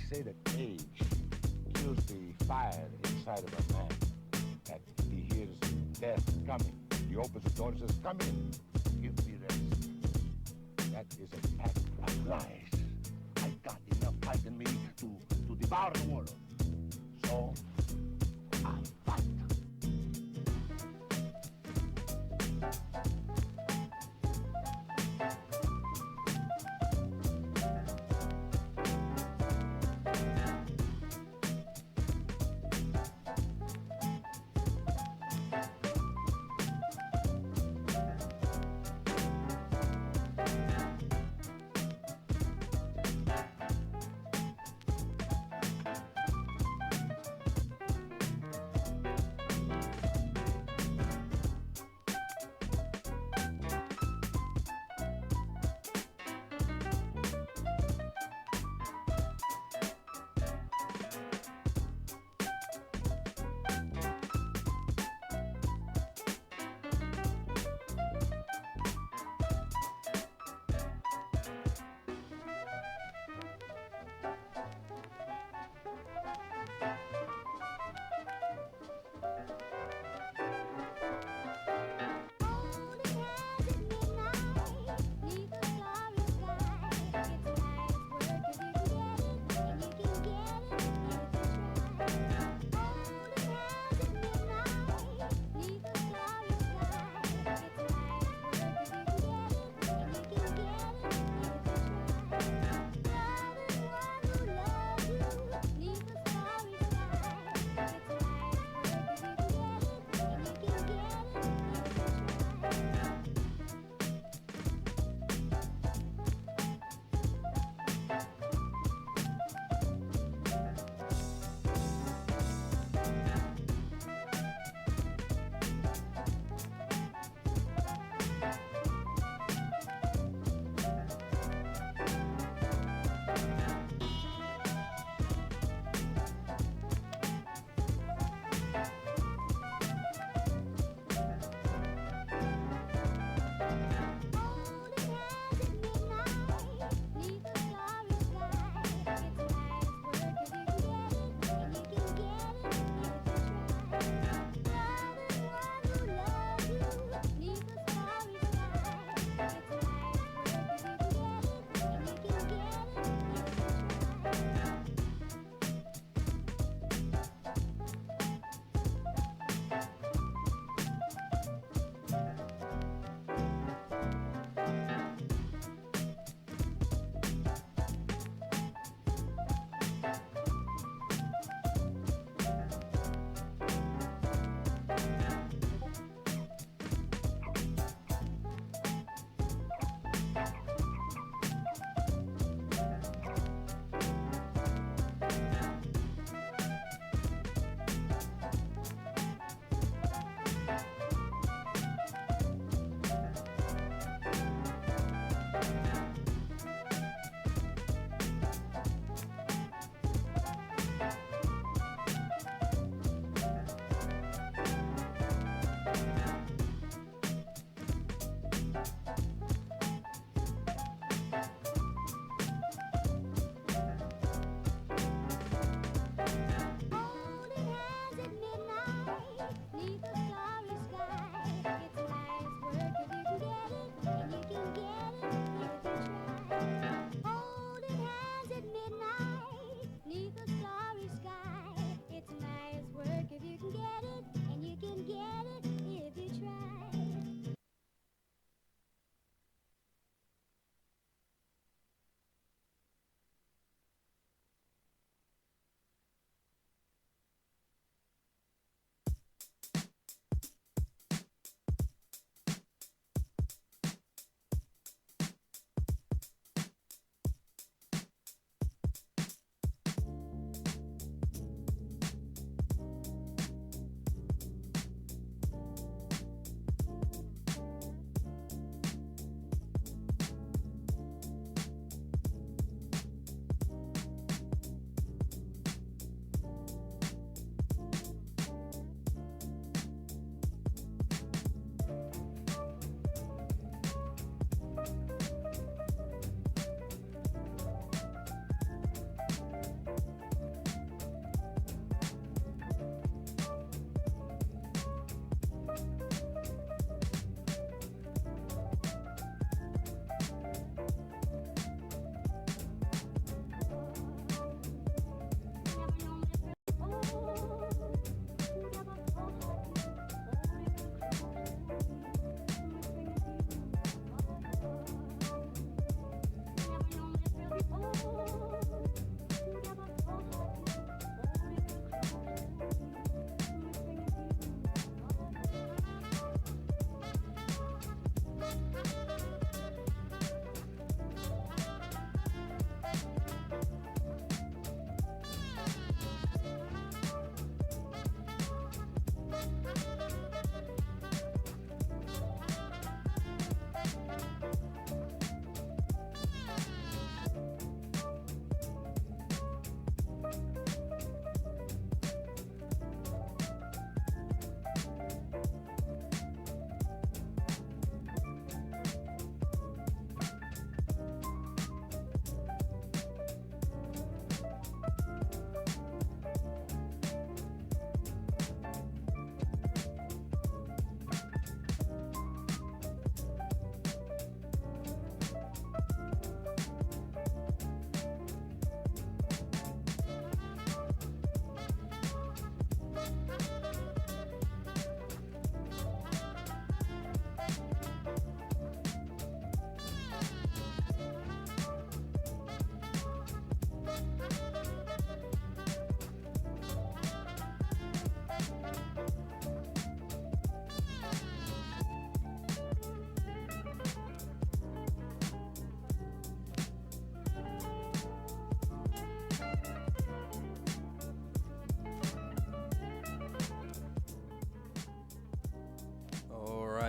say that age kills the fire inside of a man. That he hears death coming. He opens the door and says, "Come in, give me rest." That is a pack of lies. I've got enough fight in me to devour the world. So, I'll fight.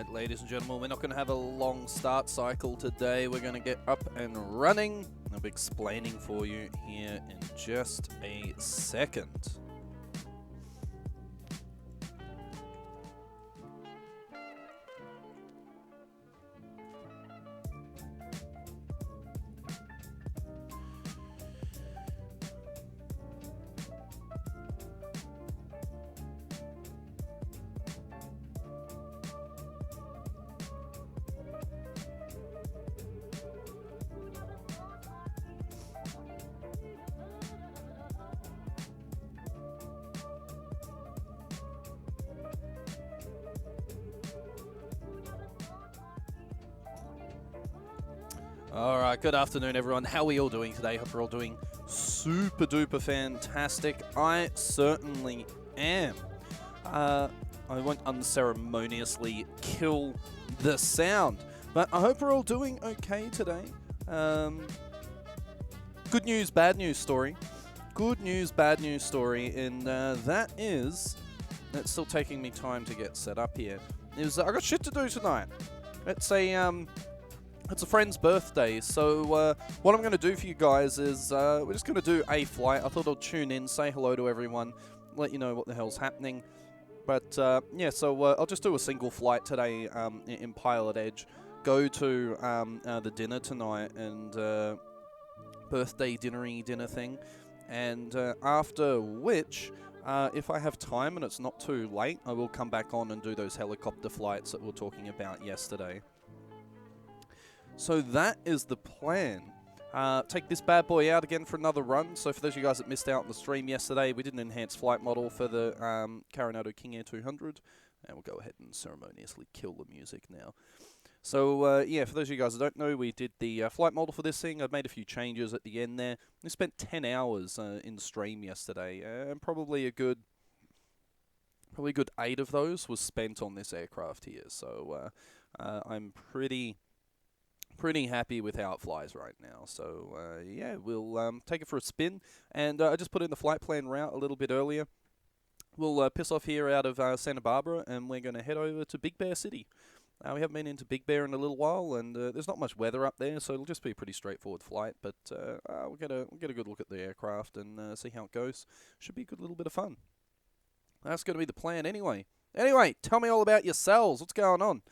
Alright, ladies and gentlemen, we're not going to have a long start cycle today. We're going to get up and running. I'll be explaining for you here in just a second. Alright, good afternoon everyone. How are we all doing today? Hope we're all doing super duper fantastic. I certainly am. I won't unceremoniously kill the sound, but I hope we're all doing okay today. Good news, bad news story. Good news, bad news story, and that is, it's still taking me time to get set up here, is I got shit to do tonight. It's a friend's birthday, so what I'm going to do for you guys is we're just going to do a flight. I thought I'd tune in, say hello to everyone, let you know what the hell's happening. But yeah, so I'll just do a single flight today in PilotEdge. Go to the dinner tonight and birthday dinner thing. And after which, if I have time and it's not too late, I will come back on and do those helicopter flights that we were talking about yesterday. So that is the plan. Take this bad boy out again for another run. So for those of you guys that missed out on the stream yesterday, we did an enhanced flight model for the KingAir 200. And we'll go ahead and ceremoniously kill the music now. So yeah, for those of you guys that don't know, we did the flight model for this thing. I've made a few changes at the end there. We spent 10 hours in the stream yesterday. And probably a good 8 of those was spent on this aircraft here. So I'm pretty happy with how it flies right now. So yeah, we'll take it for a spin, and I just put in the flight plan route a little bit earlier. We'll piss off here out of Santa Barbara, and we're going to head over to Big Bear City. We haven't been into Big Bear in a little while, and there's not much weather up there, so it'll just be a pretty straightforward flight, but we'll get a good look at the aircraft and see how it goes. Should be a good little bit of fun. That's going to be the plan anyway. Anyway, tell me all about yourselves. What's going on?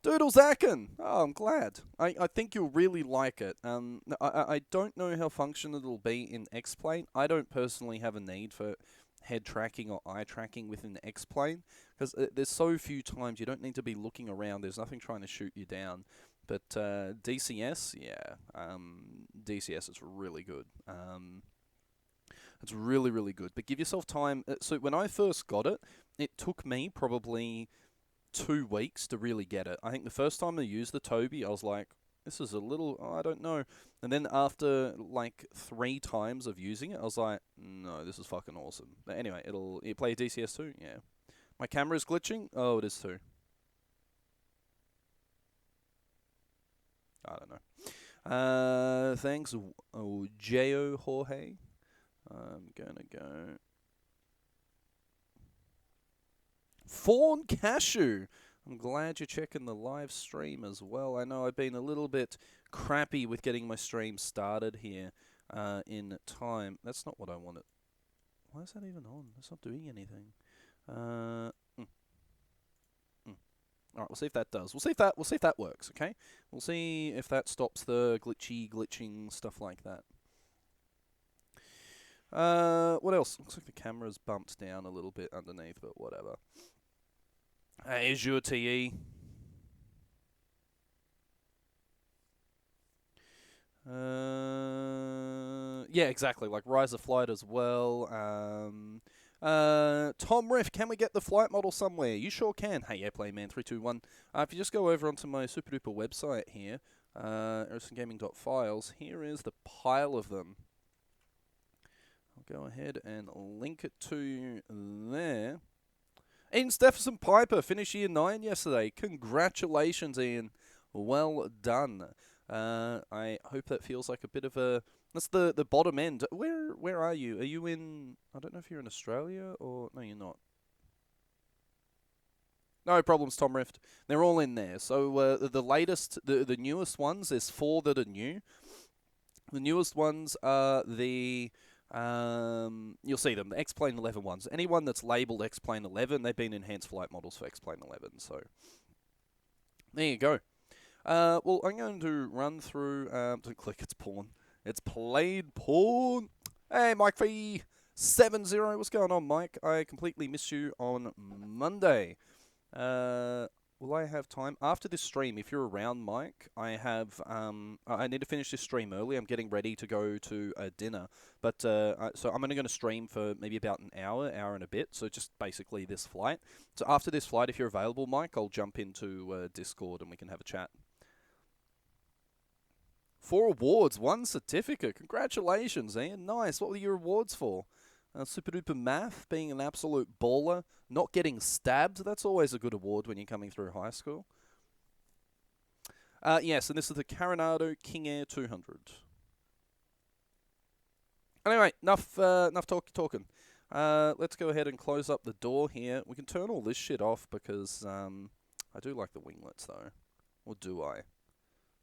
Doodles Akin! Oh, I'm glad. I think you'll really like it. I don't know how functional it'll be in Xplane. I don't personally have a need for head tracking or eye tracking within Xplane, because there's so few times you don't need to be looking around. There's nothing trying to shoot you down. But DCS, yeah. DCS is really good. It's really, really good. But give yourself time. So when I first got it, it took me probably 2 weeks to really get it. I think the first time I used the Toby, I was like, this is a little, I don't know. And then after like 3 times of using it, I was like, no, this is fucking awesome. But anyway, you play DCS too? Yeah. My camera is glitching? Oh, it is too. I don't know. Thanks, J.O. Jorge. I'm gonna go Fawn Cashew. I'm glad you're checking the live stream as well. I know I've been a little bit crappy with getting my stream started here in time. That's not what I wanted. Why is that even on? It's not doing anything. All right, we'll see if that does. We'll see if that works. Okay. We'll see if that stops the glitching stuff like that. What else? Looks like the camera's bumped down a little bit underneath, but whatever. Azure TE. Yeah, exactly. Like Rise of Flight as well. Tom Riff, can we get the flight model somewhere? You sure can. Hey, Airplane11, if you just go over onto my super duper website here, ericsongaming.files, here is the pile of them. I'll go ahead and link it to you there. Ian Stephenson Piper finished year 9 yesterday. Congratulations, Ian. Well done. I hope that feels like a bit of a... That's the bottom end. Where are you? Are you in... I don't know if you're in Australia or... No, you're not. No problems, Tom Rift. They're all in there. So the latest, the newest ones, there's 4 that are new. The newest ones are the, you'll see them, the Xplane11 ones. Anyone that's labelled Xplane11, they've been enhanced flight models for Xplane11. So there you go. Well, I'm going to run through, don't click, it's porn. It's played porn. Hey, Mike V70, what's going on, Mike? I completely missed you on Monday. Will I have time after this stream? If you're around, Mike, I have. I need to finish this stream early. I'm getting ready to go to a dinner, but so I'm only going to stream for maybe about an hour and a bit. So just basically this flight. So after this flight, if you're available, Mike, I'll jump into Discord and we can have a chat. 4 awards, 1 certificate. Congratulations, Ian. Nice. What were your awards for? Super duper math, being an absolute baller, not getting stabbed. That's always a good award when you're coming through high school. Yes, and this is the Coronado KingAir 200. Anyway, enough talking. Let's go ahead and close up the door here. We can turn all this shit off because I do like the winglets though. Or do I?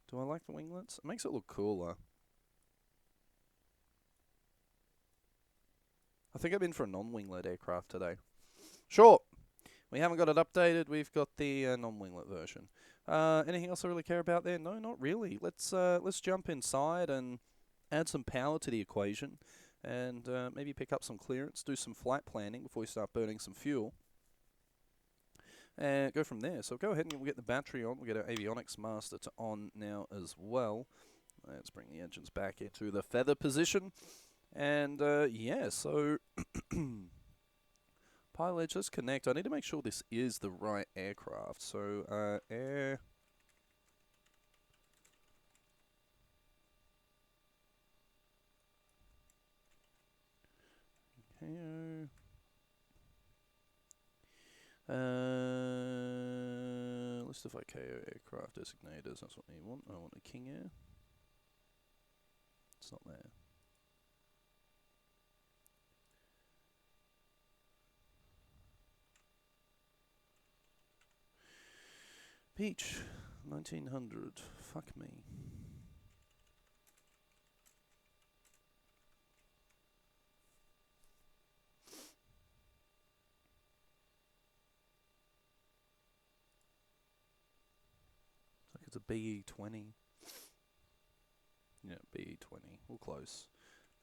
Do I like the winglets? It makes it look cooler. I think I'm in for a non-winglet aircraft today. Sure. We haven't got it updated. We've got the non-winglet version. Anything else I really care about there? No, not really. Let's jump inside and add some power to the equation, and maybe pick up some clearance, do some flight planning before we start burning some fuel, and go from there. So go ahead and we'll get the battery on. We'll get our avionics master on now as well. Let's bring the engines back into the feather position. And yeah, so PilotEdge, let's connect. I need to make sure this is the right aircraft. So air. KO. List of KO aircraft designators. That's what we want. I want a KingAir. It's not there. Peach, 1900. Fuck me. It's like it's a BE20. Yeah, BE20. We'll close.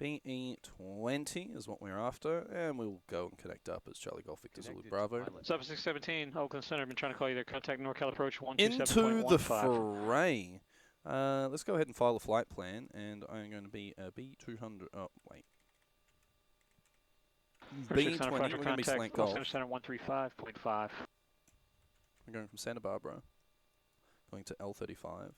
BE20 is what we're after, and we'll go and connect up as Charlie Golf Victor Zulu Bravo. Sub 617, Oakland Center. I've been trying to call you there. Contact NorCal approach 127.15. Into the fray. Let's go ahead and file a flight plan, and I'm going to be a B200. Oh, wait. B20, we're going to be Slant Golf. Center 135.5. We're going from Santa Barbara, going to L35.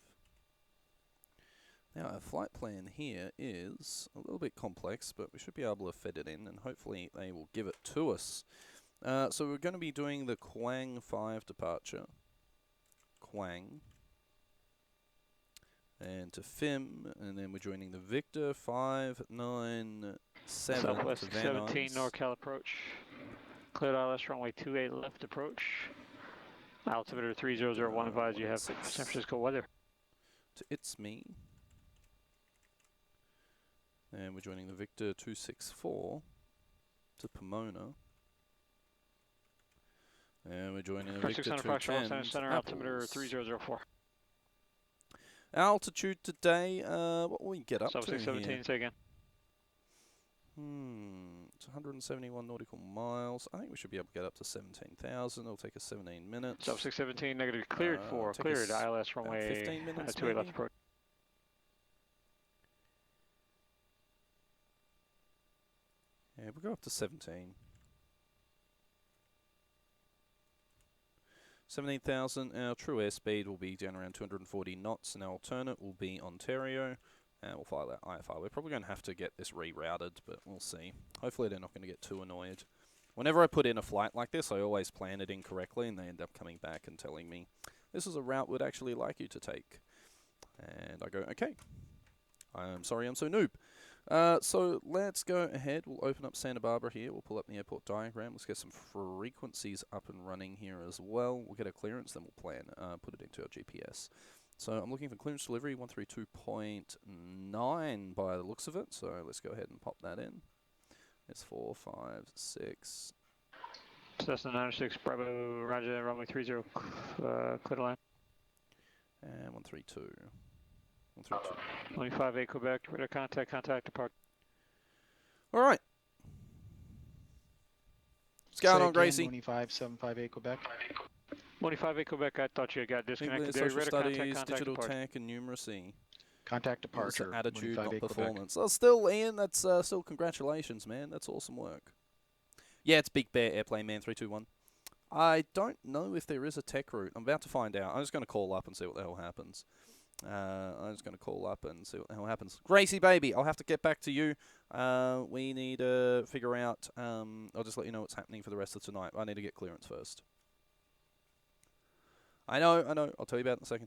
Now, our flight plan here is a little bit complex, but we should be able to fit it in, and hopefully they will give it to us. So we're going to be doing the Quang 5 departure. Quang. And to FIM, and then we're joining the Victor 597 Southwest to Van 17, Nuys. NorCal approach. Cleared ILS runway 28 left approach. Altimeter 3001, advise you have San Francisco weather. To It's Me. And we're joining the Victor 264 to Pomona. And we're joining the Victor 210 Center, altimeter 3004. Altitude today, what will we get up to 617, here? say again. It's 171 nautical miles. I think we should be able to get up to 17,000. It'll take us 17 minutes. Sub 617, negative cleared for, cleared ILS runway 15 minutes 28 left approach. Yeah, we'll go up to 17. 17,000. Our true airspeed will be down around 240 knots, and our alternate will be Ontario. And we'll file that IFR. We're probably going to have to get this rerouted, but we'll see. Hopefully they're not going to get too annoyed. Whenever I put in a flight like this, I always plan it incorrectly, and they end up coming back and telling me, this is a route we'd actually like you to take. And I go, okay. I'm sorry I'm so noob. So let's go ahead. We'll open up Santa Barbara here. We'll pull up the airport diagram. Let's get some frequencies up and running here as well. We'll get a clearance, then we'll plan, put it into our GPS. So I'm looking for clearance delivery 132.9 by the looks of it. So let's go ahead and pop that in. It's 4, 5, 6. Cessna 96, Bravo, Roger, runway 30, clear to land. And 132. 132. 25A Quebec, radar contact, depart. All right. What's going Say on, Gracie? 2575A Quebec. 25A Quebec, I thought you got disconnected English, there. social Radar studies, contact, digital depart. tech, and numeracy. Contact That's departure. attitude, not 25A Quebec. performance. Oh, still, Ian, that's still congratulations, man. That's awesome work. Yeah, it's Big Bear Airplane Man 321. I don't know if there is a tech route. I'm about to find out. I'm just going to call up and see what the hell happens. Gracie, baby, I'll have to get back to you. We need to figure out... I'll just let you know what's happening for the rest of tonight. I need to get clearance first. I know. I'll tell you about it in a second.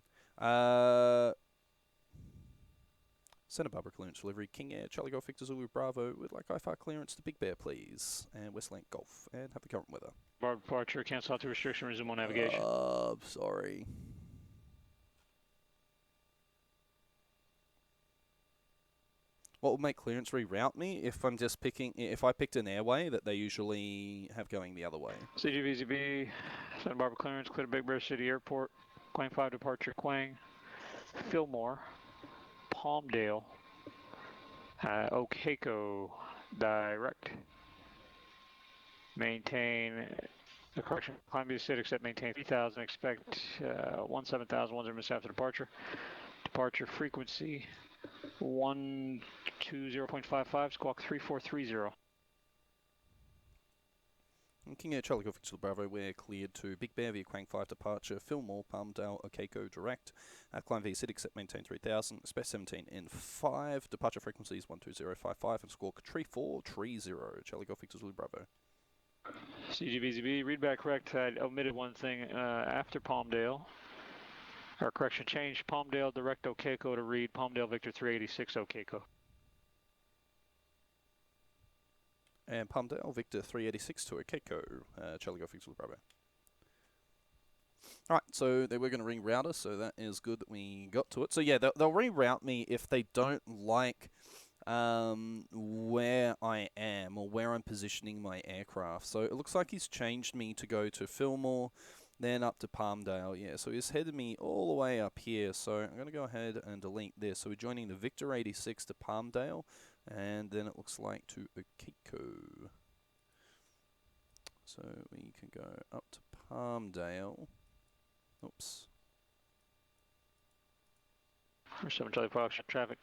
Santa Barbara clearance delivery. KingAir, Charlie Golf Victor Zulu Bravo. Would like IFR clearance to Big Bear, please. And Westland Golf. And have the current weather. Bar departure, cancel out the restriction, resume on navigation. Sorry. What would make clearance reroute me if I'm just picking, if I picked an airway that they usually have going the other way? CGVZB, Santa Barbara clearance, clear to Big Bear City Airport. Quang 5 departure, Quang. Fillmore, Palmdale, Okeco, direct. Maintain, correction, climb the city, except maintain 3000, expect 17,000, 10 minutes after departure. Departure frequency 120.55, squawk 3430. KingAir, Charlie Golf Victor Bravo, we're cleared to Big Bear via Quang 5 departure, Fillmore, Palmdale, Okeco direct. Climb via city, except maintain 3000, expect 17 in 5. Departure frequency is 120.55 and squawk 3430. Charlie Golf Victor Bravo. CGVZB, read back correct. I omitted one thing after Palmdale. Or correction, change Palmdale direct Okeco to read Palmdale Victor 386 Okeco. And Palmdale Victor 386 to Okeco. Charlie Golf Victor Bravo. Alright, so they were going to reroute us, so that is good that we got to it. So yeah, they'll reroute me if they don't like where I am or where I'm positioning my aircraft. So it looks like he's changed me to go to Fillmore, then up to Palmdale. Yeah, so he's headed me all the way up here. So I'm going to go ahead and delete this. So we're joining the Victor 86 to Palmdale, and then it looks like to Okeco. So we can go up to Palmdale. Oops. 7 Charlie Fox, traffic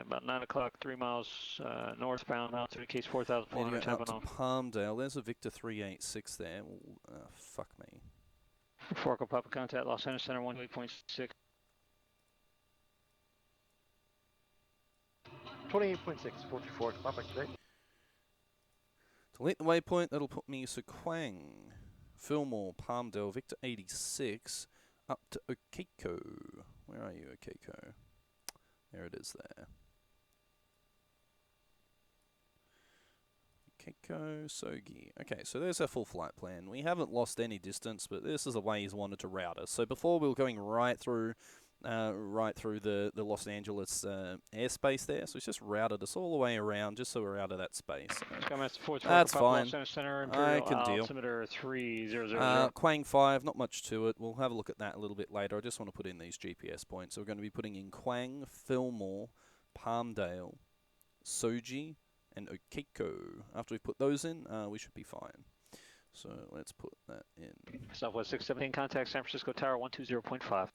about 9 o'clock, 3 miles northbound, altitude case 4,400. Up to Palmdale. There's a Victor 386 there. Fuck me. Forco Papa contact Los Angeles Center 128.6. 28.6, 44, Papa, today. Delete the waypoint. That'll put me to Quang, Fillmore, Palmdale, Victor 86, up to Okeco. Where are you, Okeco? There it is there. Okeco, Sogi. Okay, so there's our full flight plan. We haven't lost any distance, but this is the way he's wanted to route us. So before we were going right through the Los Angeles airspace there, so he's just routed us all the way around just so we're out of that space. That's fine. I can deal. Altimeter 3000. Quang 5, not much to it. We'll have a look at that a little bit later. I just want to put in these GPS points. So we're going to be putting in Quang, Fillmore, Palmdale, Soji, and Okeco. After we put those in, we should be fine. So let's put that in. Southwest 617, contact San Francisco Tower 120.5.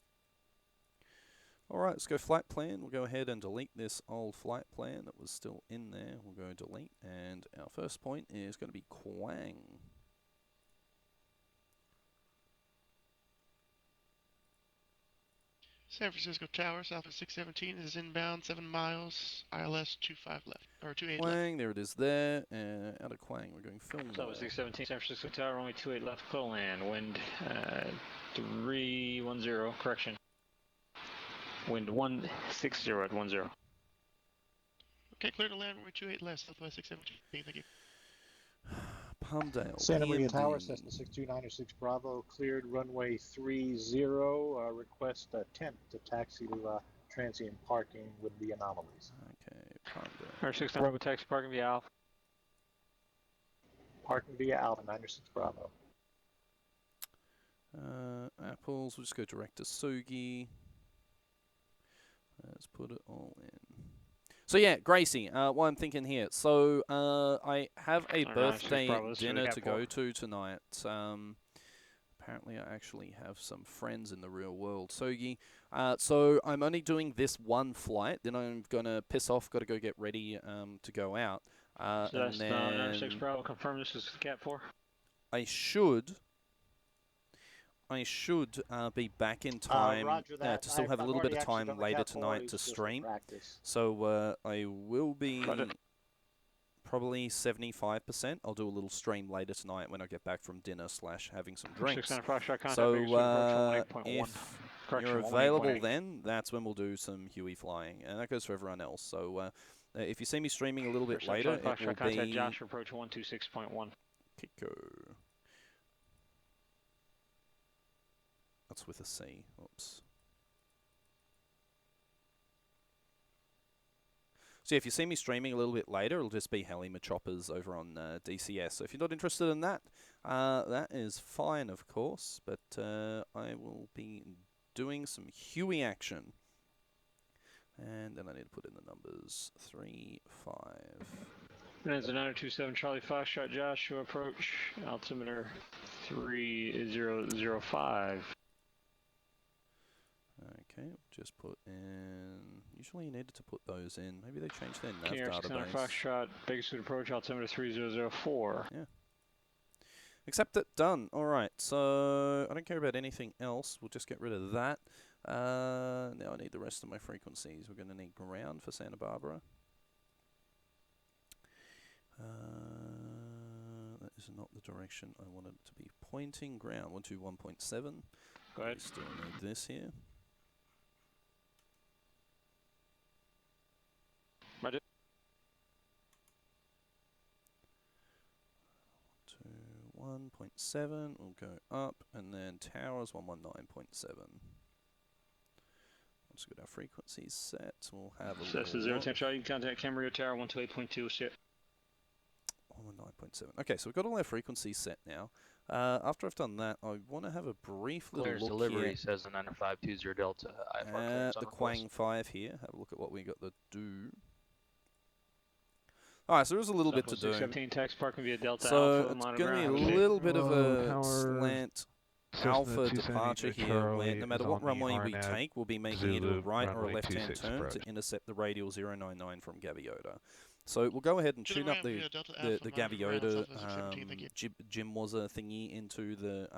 Alright, let's go flight plan. We'll go ahead and delete this old flight plan that was still in there. We'll go delete, and our first point is going to be Quang. San Francisco Tower, Southwest 617 is inbound 7 miles, ILS 25 left, or 28 Quang, left. there it is there. Out of Quang, we're going Fillmore. Southwest 617, San Francisco Tower, only 28 left, clear land, wind 310, correction. Wind 160 at 10. Okay, clear to land runway 28 left, Southwest 617. Thank you. Palmdale, Santa Maria Tower, PMD. Cessna 62906 Bravo, cleared runway 30. Request attempt to taxi to transient parking with the anomalies. Okay, Palmdale. Air 6 Bravo taxi parking via Alpha. Parking via Alpha 906 Bravo. Apples, we'll just go direct to Sugi. Let's put it all in. So yeah, Gracie, what I'm thinking here. So I have a birthday dinner to go to tonight. Apparently I actually have some friends in the real world. Sogi. So I'm only doing this one flight, then I'm gonna piss off, gotta go get ready to go out. So that's and Air 6 then Bravo, confirm this is Cat 4. I should be back in time Roger that. to still have a I've little bit already of actually time done the later Cat 4, tonight it's to just for stream. practice. So I will be Got it. probably 75%. I'll do a little stream later tonight when I get back from dinner / having some Air drinks. 695 contact So base approach 18.1. if Correction, you're 18.8. available then, that's when we'll do some Huey flying. And that goes for everyone else. So if you see me streaming a little bit later, it will contact be Josh approach 126.1. Kiko. That's with a C. Oops. So if you see me streaming a little bit later, it'll just be Halima Choppers over on DCS. So if you're not interested in that, that is fine, of course. But I will be doing some Huey action. And then I need to put in the numbers. 3, 5. It's a 927 Charlie Foxtrot Joshua approach, altimeter 3005. Okay, just put in. Usually you needed to put those in. Maybe they changed their nav KingAir 600 database. Foxtrot, base suit approach, altimeter 3004. Yeah. Accept it. Done. All right. So I don't care about anything else. We'll just get rid of that. Now I need the rest of my frequencies. We're going to need ground for Santa Barbara. That is not the direction I wanted it to be pointing. Ground 121.7. Go ahead. We still need this here. Roger. 1.7 will go up, and then towers 119.7. Once we get our frequencies set, we'll have a That's little the 0 look. 10 Charlie, contact Camarillo Tower 128.2 shit. 119.7. Okay, so we've got all our frequencies set now. After I've done that, I want to have a brief little Clears look delivery, here says the 90520 Delta. IFR at clearance the on request. Quang 5 here. Have a look at what we got to do. Alright, so there's a little bit to do. 617 tax parking via Delta So Alpha, it's monitor going to be a ground. little bit of a Tower slant Cessna alpha 270 departure here, Charlie where no matter is what on the runway we RNAV take, we'll be making either a Zulu right or a runway left-hand 26 turn approach. to intercept the radial 099 from Gaviota. So we'll go ahead and To tune up ramp the via Delta Alpha, the monitor ground, Gaviota Southwest 617, thank you. Jim was a thingy into the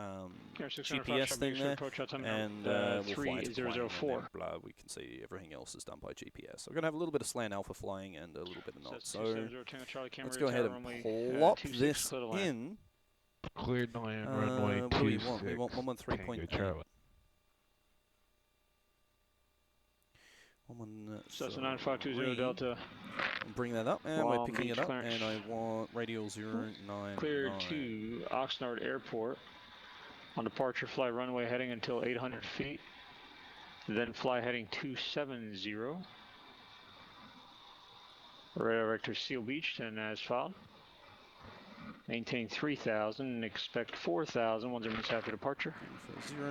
Air 600 GPS Foxtrot, thing base there, approach, altimeter and we'll fly to Quang, and 3004. then blah, we can see everything else is done by GPS. So we're going to have a little bit of slant alpha flying and a little bit of not. So let's go ahead and plop this in. Cleared to land runway What do we 26. want? We want 113.8. Tango Charlie. 9520 Delta. Bring that up, and we're picking it up, clearance. and I want radial 099. Clear to Oxnard Airport. On departure, fly runway heading until 800 feet. Then fly heading 270. Radar vector Seal Beach, and as filed. Maintain 3000 and expect 4000 10 minutes after departure.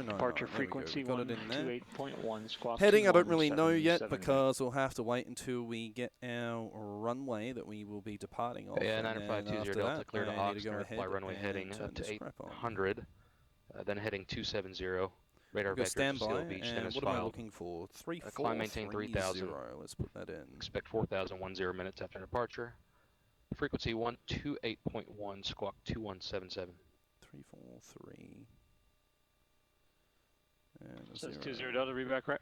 Departure frequency got it in there. 128.1, squawk Heading, I don't really know yet 2177. because we'll have to wait until we get our runway that we will be departing off. Yeah, and then 90520 after Delta, that, clear to I need to go Oxnard, ahead fly runway and heading turn up to this crap on. 800, then heading 270, radar We've got vector standby, Seal Beach, then and is what am I filed. looking for? Climb maintain 3000. 3430. Let's put that in. Expect 4000 minutes after departure. Frequency 128.1, squawk 2177. 343. And a Says 0. 20 Delta, read back right.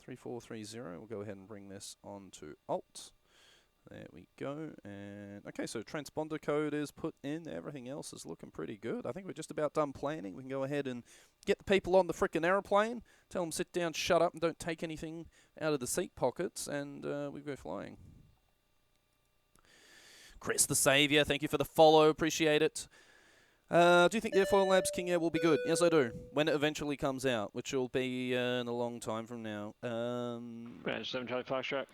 3430. We'll go ahead and bring this on to Alt. There we go. And okay, so transponder code is put in. Everything else is looking pretty good. I think we're just about done planning. We can go ahead and get the people on the frickin' aeroplane. Tell them sit down, shut up, and don't take anything out of the seat pockets. And we go flying. Chris the Saviour, thank you for the follow. Appreciate it. Do you think the Airfoil Labs KingAir will be good? Yes, I do. When it eventually comes out, which will be in a long time from now. 7 Charlie Foxtrot.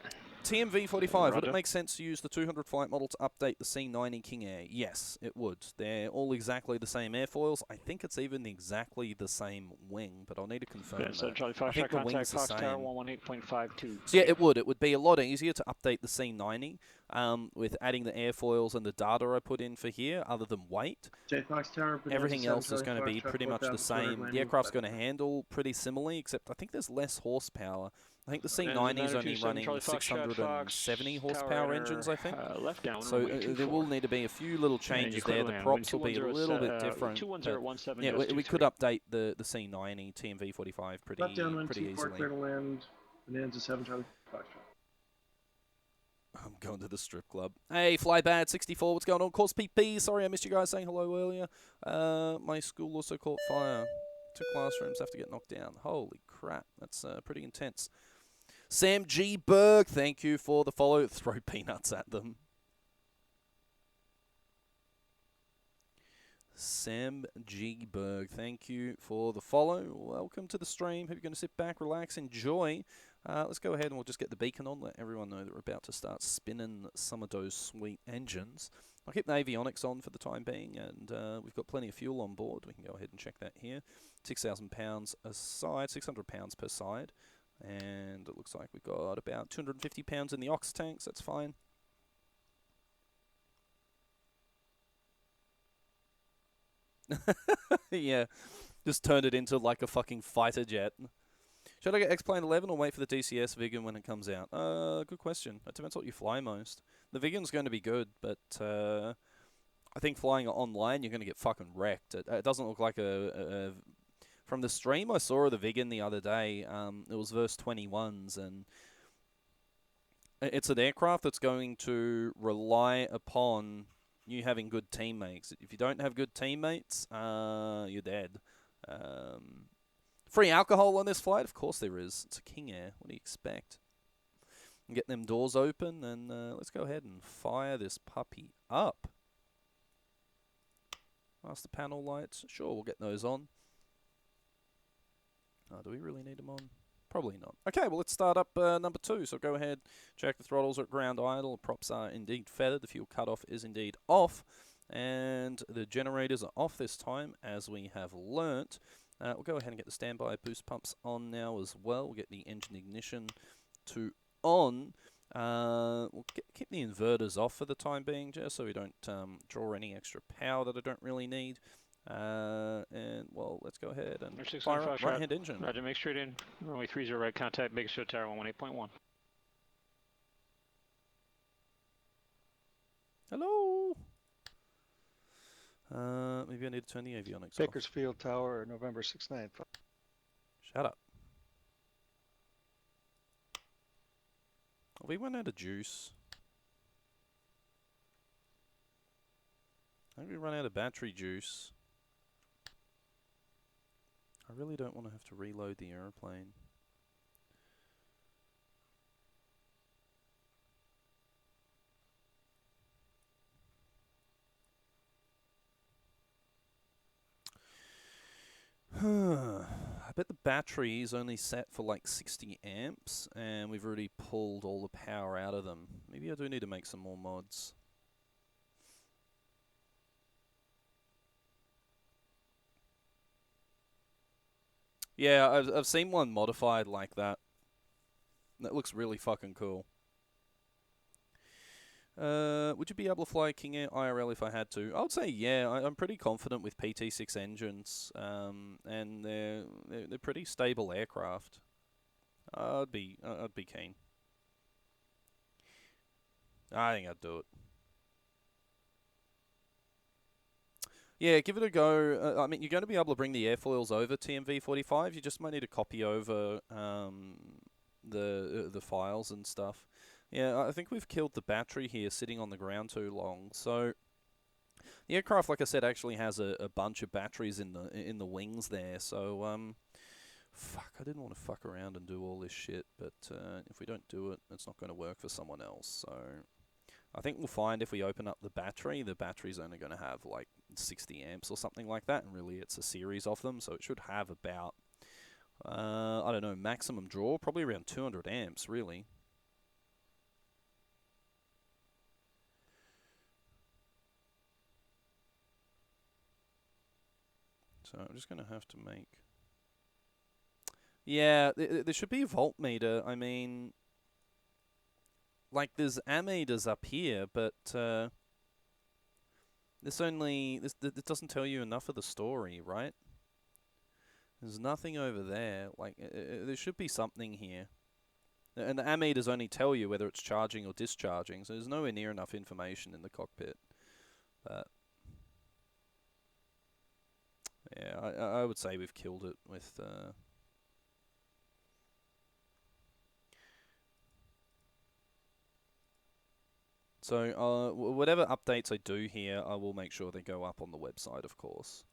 TMV45, would it Roger. make sense to use the 200 flight model to update the C90 KingAir? Yes, it would. They're all exactly the same airfoils. I think it's even exactly the same wing, but I'll need to confirm 7 that. Charlie I think Foxtrot, the wing's contact the Fox Tower same. 118.52. So yeah, it would. It would be a lot easier to update the C90 with adding the airfoils and the data I put in for here, other than weight. J Fox Tower, Everything else is going to be pretty much the same. The aircraft's going to handle pretty similarly, except I think there's less horsepower. I think the C90 is only running 670 horsepower engines, I think. Left down, So there will need to be a few little changes there. The props will be a little bit different. But yeah, we could update the C90 TMV45 Left down, pretty 124, easily. clear to land. Bonanza 7 Charlie Foxtrot. I'm going to the strip club. Hey, Flybad64, what's going on? Course PP, sorry I missed you guys saying hello earlier. My school also caught fire. 2 classrooms have to get knocked down. Holy crap, that's pretty intense. Sam G. Berg, thank you for the follow. Throw peanuts at them. Sam G. Berg, thank you for the follow. Welcome to the stream. Hope you're going to sit back, relax, enjoy. Let's go ahead and we'll just get the beacon on, let everyone know that we're about to start spinning some of those sweet engines. I'll keep the avionics on for the time being, and we've got plenty of fuel on board. We can go ahead and check that here. 6,000 pounds a side, 600 pounds per side. And it looks like we've got about 250 pounds in the ox tanks. That's fine. Yeah, just turned it into like a fucking fighter jet. Should I get Xplane11 or wait for the DCS Vigan when it comes out? Good question. It depends what you fly most. The Vigan's going to be good, but I think flying it online, you're going to get fucking wrecked. It doesn't look like a from the stream I saw of the Vigan the other day, it was verse 21s, and it's an aircraft that's going to rely upon you having good teammates. If you don't have good teammates, you're dead. Free alcohol on this flight? Of course there is. It's a KingAir. What do you expect? Get them doors open, and let's go ahead and fire this puppy up. Master panel lights. Sure, we'll get those on. Oh, do we really need them on? Probably not. Okay, well, let's start up number 2. So go ahead, check the throttles are at ground idle. Props are indeed feathered. The fuel cutoff is indeed off. And the generators are off this time, as we have learnt. We'll go ahead and get the standby boost pumps on now as well. We'll get the engine ignition to on. We'll keep the inverters off for the time being, just so we don't draw any extra power that I don't really need. And, well, let's go ahead and fire up right-hand engine. Roger, make straight in. Runway 30 right contact, Big Show Tower 118.1. Hello? Maybe I need to turn the avionics off. Bakersfield Tower, November 6-9. Shut up. We went out of juice. I think we run out of battery juice. I really don't want to have to reload the airplane. I bet the battery is only set for like 60 amps, and we've already pulled all the power out of them. Maybe I do need to make some more mods. Yeah, I've seen one modified like that. That looks really fucking cool. Would you be able to fly KingAir IRL if I had to? I would say yeah. I'm pretty confident with PT6 engines, and they're pretty stable aircraft. I'd be keen. I think I'd do it. Yeah, give it a go. I mean, you're going to be able to bring the airfoils over TMV45. You just might need to copy over the files and stuff. Yeah, I think we've killed the battery here sitting on the ground too long. So the aircraft, like I said, actually has a bunch of batteries in the wings there. So fuck, I didn't want to fuck around and do all this shit, but if we don't do it, it's not going to work for someone else. So I think we'll find if we open up the battery's only going to have like 60 amps or something like that, and really it's a series of them, so it should have about, I don't know, maximum draw, probably around 200 amps, really. So I'm just going to have to make... Yeah, there should be a voltmeter. I mean, like there's ammeters up here, but this it doesn't tell you enough of the story, right? There's nothing over there. Like there should be something here, and the ammeters only tell you whether it's charging or discharging. So there's nowhere near enough information in the cockpit. But yeah, I would say we've killed it with. So whatever updates I do here, I will make sure they go up on the website, of course.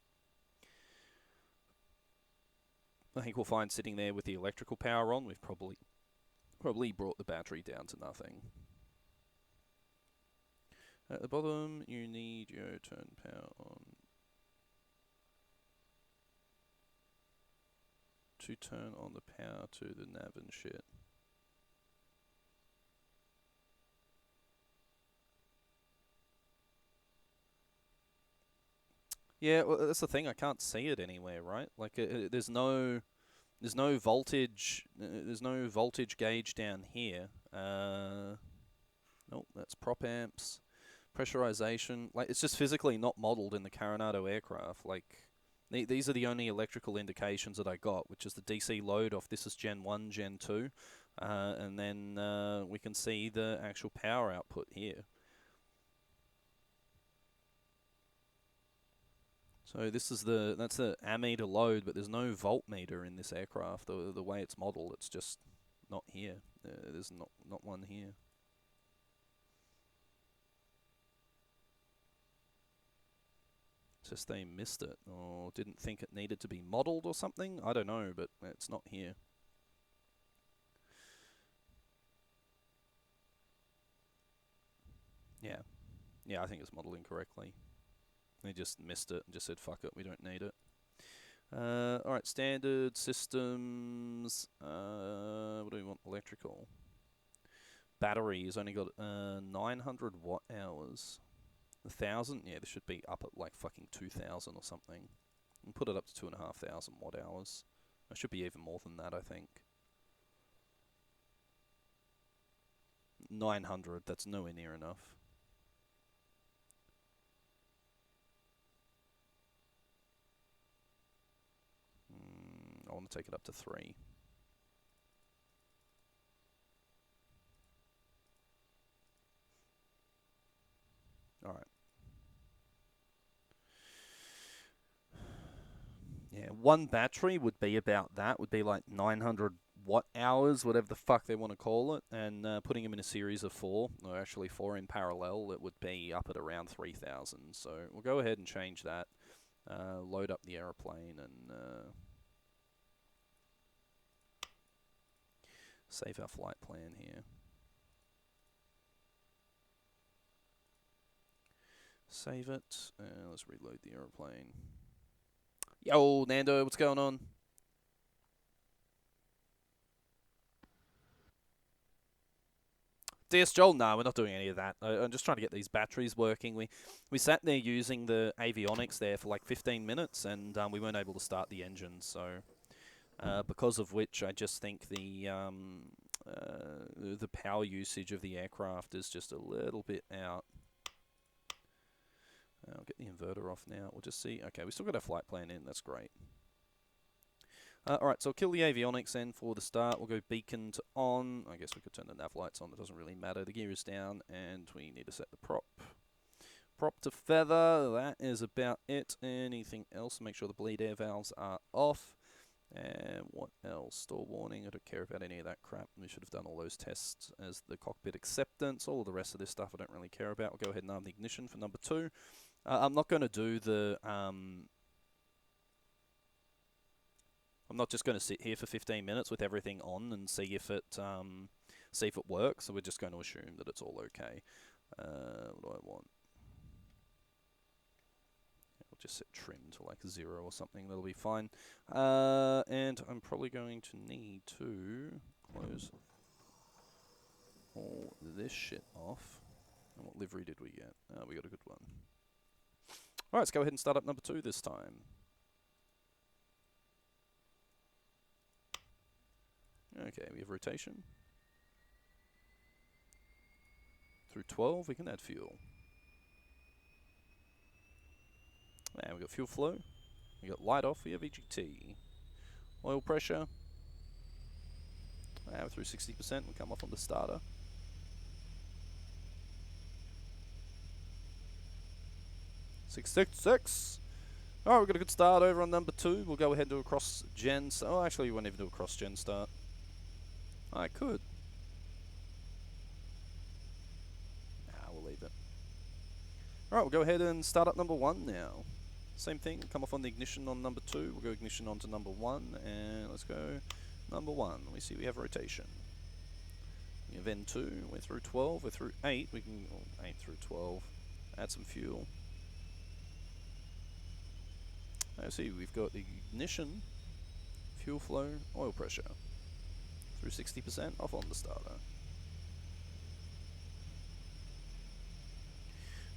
I think we'll find sitting there with the electrical power on, we've probably brought the battery down to nothing. At the bottom, you need your turn power on to turn on the power to the nav and shit. Yeah, well, that's the thing. I can't see it anywhere, right? Like, there's no voltage. There's no voltage gauge down here. Nope, that's prop amps, pressurization. Like, it's just physically not modeled in the Coronado aircraft. Like, these are the only electrical indications that I got, which is the DC load off. This is Gen 1, Gen 2, and then we can see the actual power output here. So this is that's the ammeter load, but there's no voltmeter in this aircraft. The way it's modeled, it's just not here. There's not one here. It's just they missed it or didn't think it needed to be modeled or something. I don't know, but it's not here. Yeah, I think it's modeled incorrectly. They just missed it and just said, fuck it, we don't need it. Alright, standard systems. What do we want? Electrical. Battery's only got 900 watt hours. 1,000? Yeah, this should be up at like fucking 2,000 or something. And put it up to 2,500 watt hours. It should be even more than that, I think. 900, that's nowhere near enough. I want to take it up to 3. Alright. Yeah, one battery would be about that. Would be like 900 watt hours, whatever the fuck they want to call it. And putting them in a series of 4, or actually 4 in parallel, it would be up at around 3,000. So we'll go ahead and change that. Load up the aeroplane and save our flight plan here. Save it. Let's reload the aeroplane. Yo, Nando, what's going on? DS Joel, no, we're not doing any of that. I'm just trying to get these batteries working. We sat there using the avionics there for like 15 minutes, and we weren't able to start the engine. So, because of which, I just think the power usage of the aircraft is just a little bit out. I'll get the inverter off now. We'll just see. Okay, we still got our flight plan in. That's great. Alright, so I'll kill the avionics then for the start. We'll go beacon to on. I guess we could turn the nav lights on. It doesn't really matter. The gear is down, and we need to set the prop. Prop to feather. That is about it. Anything else? Make sure the bleed air valves are off. And what else? Store warning, I don't care about any of that crap. We should have done all those tests as the cockpit acceptance. All of the rest of this stuff I don't really care about. We'll go ahead and arm the ignition for number 2. I'm not going to do the... I'm not just going to sit here for 15 minutes with everything on and see if it works. So we're just going to assume that it's all okay. What do I want? I'll just set trim to like 0 or something. That'll be fine. And I'm probably going to need to close all this shit off. And what livery did we get? We got a good one. Alright, let's go ahead and start up number 2 this time. Okay, we have rotation. Through 12, we can add fuel. And we've got fuel flow. We got light off, we have EGT. Oil pressure. And we're through 60%, we'll come off on the starter. Six. Alright, we've got a good start over on number 2. We'll go ahead and do a cross-gen. Oh, actually, we won't even do a cross-gen start. I could. Nah, we'll leave it. Alright, we'll go ahead and start up number 1 now. Same thing, come off on the ignition on number 2. We'll go ignition onto number 1, and let's go number 1. We see we have rotation. We have N2, we're through 12, we're through 8. We can, 8 through 12, add some fuel. Now see, we've got the ignition, fuel flow, oil pressure. Through 60%, off on the starter.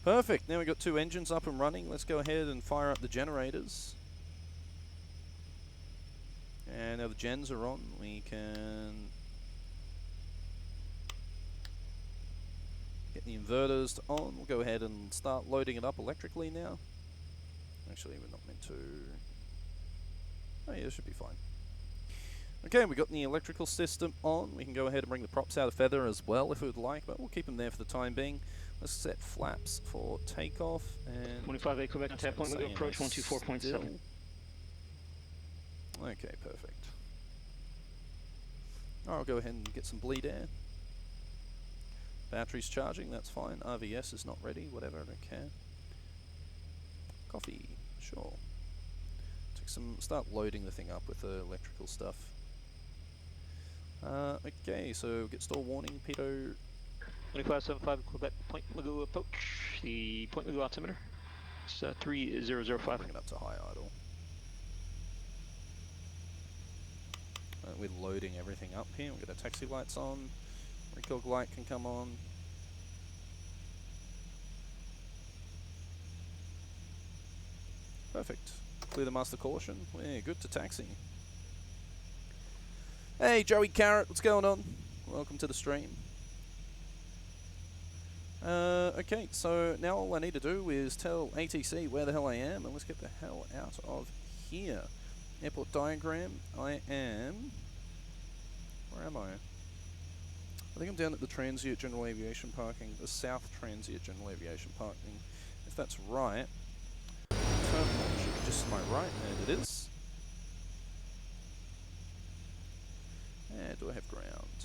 Perfect, now we've got 2 engines up and running. Let's go ahead and fire up the generators. And now the gens are on. We can get the inverters on. We'll go ahead and start loading it up electrically now. Actually, we're not meant to... Oh yeah, this should be fine. Okay, we've got the electrical system on. We can go ahead and bring the props out of feather as well if we would like, but we'll keep them there for the time being. Let's set flaps for takeoff and... 25A Quebec and tap point, we'll approach 124.7. Okay, perfect. Alright, I'll go ahead and get some bleed air. Battery's charging, that's fine. RVS is not ready, whatever, I don't care. Coffee, sure. Start loading the thing up with the electrical stuff. Okay, so get store warning, Peto. 2575 Quebec, Point Magoo approach. The Point Magoo altimeter. It's 3005. Bring it up to high idle. We're loading everything up here. We've got our taxi lights on. Recog light can come on. Perfect. Clear the master caution. We're good to taxi. Hey, Joey Carrot, what's going on? Welcome to the stream. Okay, so now all I need to do is tell ATC where the hell I am, and let's get the hell out of here. Airport diagram. I am... Where am I? I think I'm down at the Transient General Aviation Parking, the South Transient General Aviation Parking. If that's right, terminal should be just to my right, and it is. And do I have ground?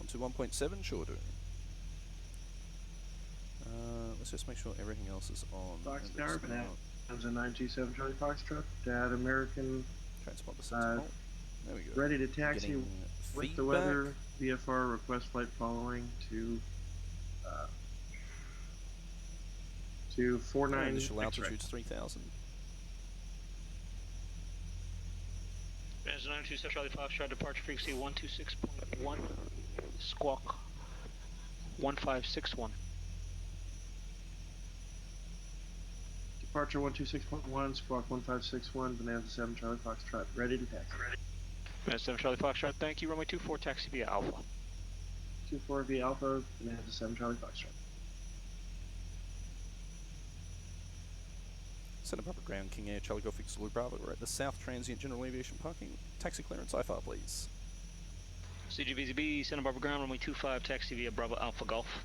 Onto 1.7, sure do. Let's just make sure everything else is on. Fox Tower, Banana. Comes a 927 Charlie Foxtrot. Dad American. Transport the sentinel. There we go. Ready to taxi with feedback. the weather. VFR request flight following to 49. Initial altitude's 3,000. Bands 927 Charlie Foxtrot, departure frequency 126.1, squawk 1561. Departure 126.1, squawk 1561, Bonanza 7 Charlie Foxtrot, ready to taxi. Bonanza 7 Charlie Foxtrot, thank you. Runway 24, taxi via Alpha. 24 via Alpha, Bonanza 7 Charlie Foxtrot. Send up ground, KingAir, Charlie Golf Zulu Bravo. We're at the South Transient General Aviation Parking. Taxi clearance, IFR, please. CGVZB, Santa Barbara ground, runway 25, taxi via Bravo Alpha Golf.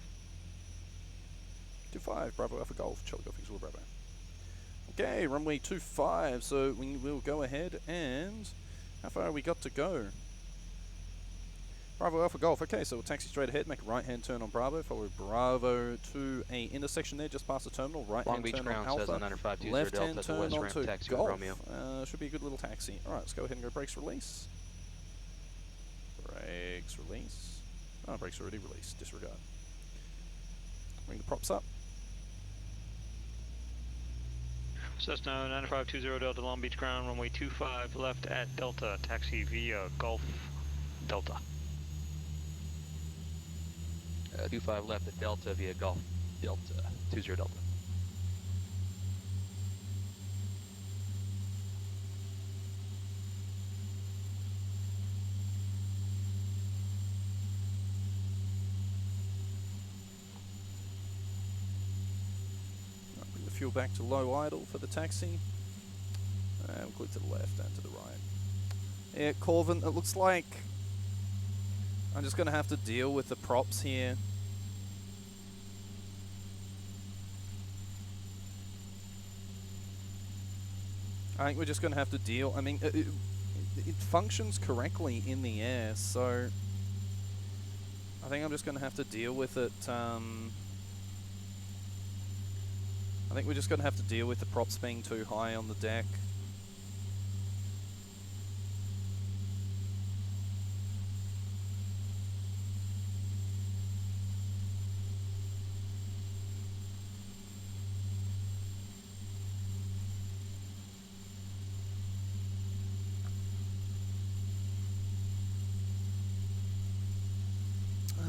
25, Bravo Alpha Golf, Charlie Golf Zulu Bravo. Okay, runway 25, so we will go ahead and... How far have we got to go? Bravo Alpha Golf. Okay, so we'll taxi straight ahead, make a right-hand turn on Bravo, follow Bravo to a intersection there just past the terminal, Long right-hand Beach turn on ground says Alpha, on 9520 left-hand Delta at the turn west ramp, onto taxi with Golf. Romeo. Should be a good little taxi. Alright, let's go ahead and go brakes release. Brakes release. Oh, brakes already released, disregard. Bring the props up. Cessna 9520 Delta Long Beach ground, runway 25 left at Delta, taxi via Gulf Delta. 25 left at Delta via Golf Delta, 20 Delta. Bring the fuel back to low idle for the taxi. And we'll click to the left and to the right. Yeah, Corvin, it looks like I'm just going to have to deal with the props here. I think we're just going to have to deal. I mean, it functions correctly in the air, so I think I'm just going to have to deal with it. I think we're just going to have to deal with the props being too high on the deck.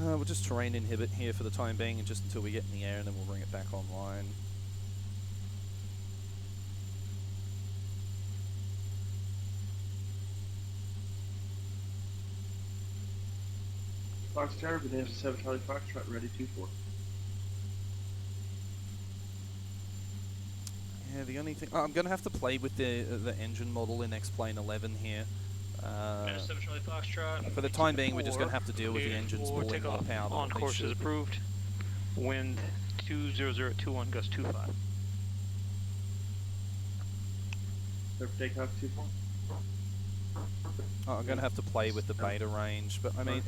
We'll just terrain inhibit here for the time being, and just until we get in the air, and then we'll bring it back online. Fox Tower, Bonanza 7 Charlie Foxtrot, ready 2-4. Yeah, the only thing... Oh, I'm going to have to play with the engine model in Xplane11 here. For the time being, we're just going to have to deal with the engines pulling more power than On what they course is should. approved. Wind 20021, gust 25. Clear for takeoff 2-4. Oh, I'm going to have to play with the beta range, but I mean...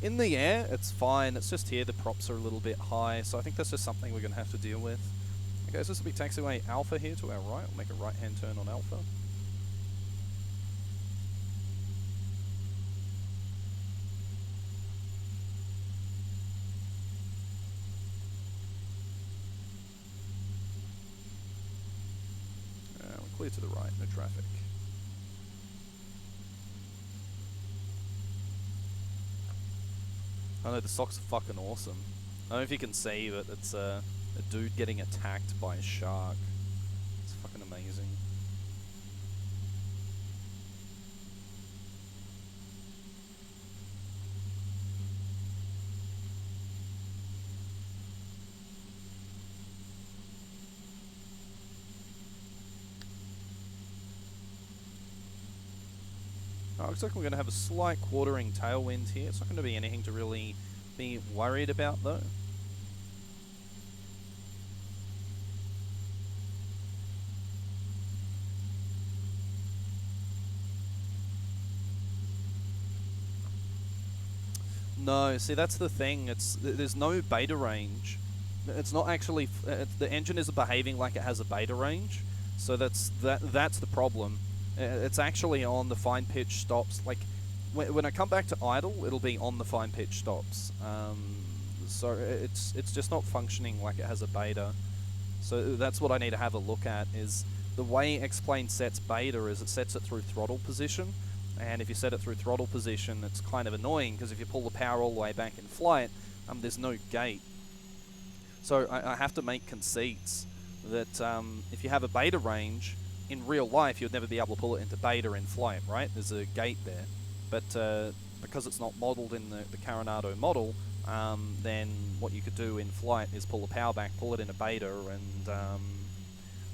in the air, it's fine. It's just here the props are a little bit high, so I think that's just something we're going to have to deal with. Okay, so this will be taxiway Alpha here to our right. We'll make a right-hand turn on Alpha. We're clear to the right, no traffic. I know the socks are fucking awesome. I don't know if you can see, but it's a dude getting attacked by a shark. It's fucking amazing. Looks like we're going to have a slight quartering tailwind here. It's not going to be anything to really be worried about, though. No, see, that's the thing. There's no beta range. It's not actually... the engine isn't behaving like it has a beta range. So that's the problem. It's actually on the fine pitch stops. Like, when I come back to idle, it'll be on the fine pitch stops. So it's just not functioning like it has a beta. So that's what I need to have a look at, is the way Xplane sets beta is it sets it through throttle position. And if you set it through throttle position, it's kind of annoying, because if you pull the power all the way back in flight, there's no gate. So I have to make conceits that if you have a beta range, in real life, you'd never be able to pull it into beta in flight, right? There's a gate there. But because it's not modeled in the Coronado model, then what you could do in flight is pull the power back, pull it in a beta, and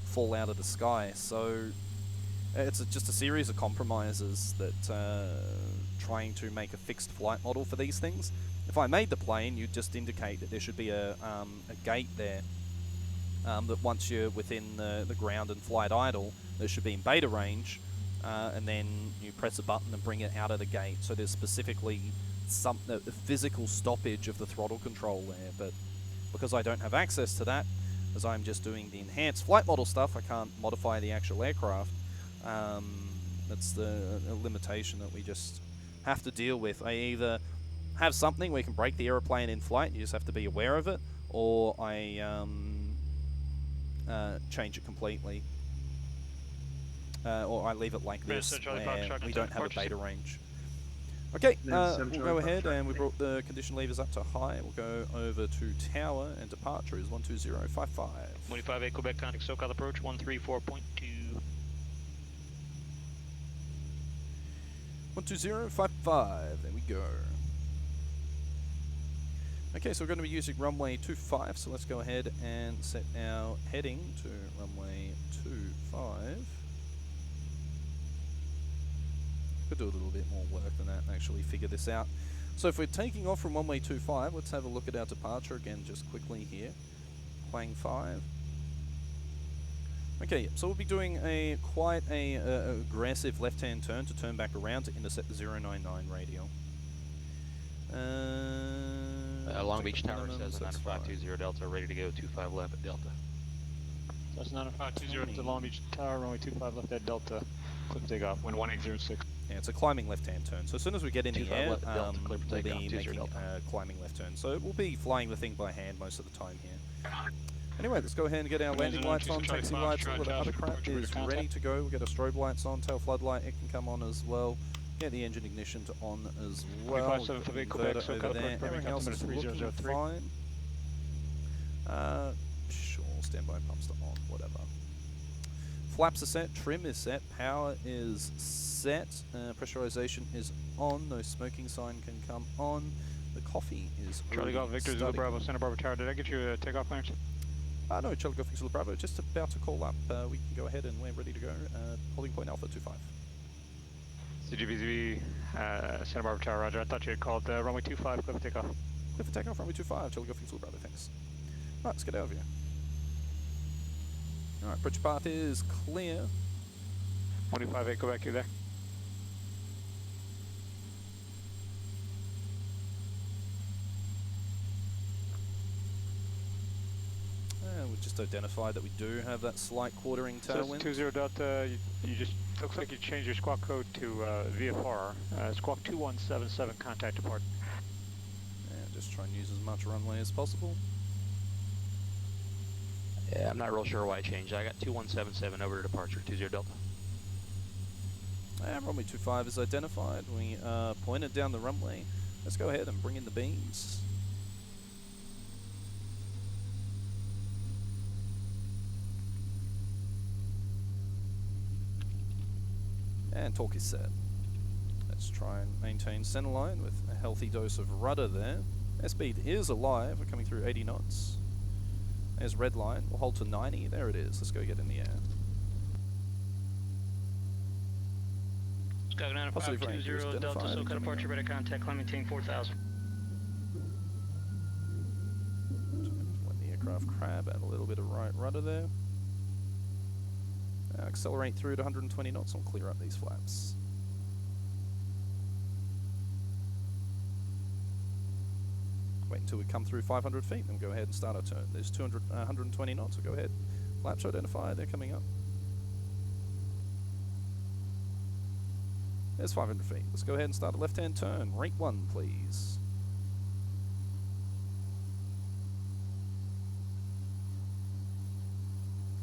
fall out of the sky. So it's just a series of compromises that trying to make a fixed flight model for these things. If I made the plane, you'd just indicate that there should be a gate there. that once you're within the ground and flight idle, there should be in beta range, and then you press a button and bring it out of the gate. So there's specifically a physical stoppage of the throttle control there, but because I don't have access to that, as I'm just doing the enhanced flight model stuff, I can't modify the actual aircraft. That's the limitation that we just have to deal with. I either have something where you can break the aeroplane in flight, and you just have to be aware of it, or I change it completely. Or I leave it like this, where we don't have a beta range. Okay, we'll go ahead and we brought the condition levers up to high. We'll go over to tower, and departure is 12055. 25-8 Quebec, contact SoCal approach 134.2. 12055, there we go. Okay, so we're going to be using runway 25, so let's go ahead and set our heading to runway 25. Could do a little bit more work than that and actually figure this out. So if we're taking off from runway 25, let's have a look at our departure again just quickly here. Playing 5. Okay, so we'll be doing quite a aggressive left-hand turn to turn back around to intercept the 099 radial. Long Beach Tower says 9520 Delta, ready to go 25 left at Delta. That's 9520 to Long Beach Tower, runway 25 left at Delta. Clip takeoff, wind 1806. Yeah, it's a climbing left-hand turn. So as soon as we get in the air, Delta, we'll be making climbing left turn. So we'll be flying the thing by hand most of the time here. Anyway, let's go ahead and get our landing lights on, taxi lights, all the other crap is ready to go. We'll get our strobe lights on, tail floodlight, it can come on as well. Get the engine ignition to on as well. Inverter over there. Everything else is looking fine. Sure, standby pumps to on, whatever. Flaps are set, trim is set, power is set, pressurization is on, no smoking sign can come on. The coffee is Charlie Golf Victor, Zulu Bravo, Santa Barbara Tower. Did I get you a takeoff clearance? No, Charlie Golf Victor, Zulu Bravo, just about to call up. We can go ahead and we're ready to go. Holding point Alpha 25. CGVZB, Santa Barbara Tower, roger. I thought you had called runway 25, clear for takeoff. Clear for takeoff, runway 25, Charlie Golf Victor, Zulu Bravo, thanks. Alright, let's get out of here. Alright, approach path is clear. 25-8, go back, you there. We've just identified that we do have that slight quartering tailwind. 20 Delta, you just, looks like you changed your squawk code to VFR. Squawk 2177, contact depart. Yeah, just try and use as much runway as possible. Yeah, I'm not real sure why I changed. I got 2177 over to departure, 20 Delta. Runway 25 is identified. We pointed down the runway. Let's go ahead and bring in the beams. And torque is set. Let's try and maintain centerline with a healthy dose of rudder there. Airspeed is alive. We're coming through 80 knots. There's red line. We'll hold to 90. There it is. Let's go get in the air. Positive 20 Delta, SoCal departure, ready contact, climb maintain 4000. Let the aircraft crab, add a little bit of right rudder there. Accelerate through to 120 knots and clear up these flaps. Wait until we come through 500 feet, then we'll go ahead and start our turn. There's 120 knots, so go ahead. Flaps identified, they're coming up. There's 500 feet. Let's go ahead and start a left-hand turn. Rate 1, please.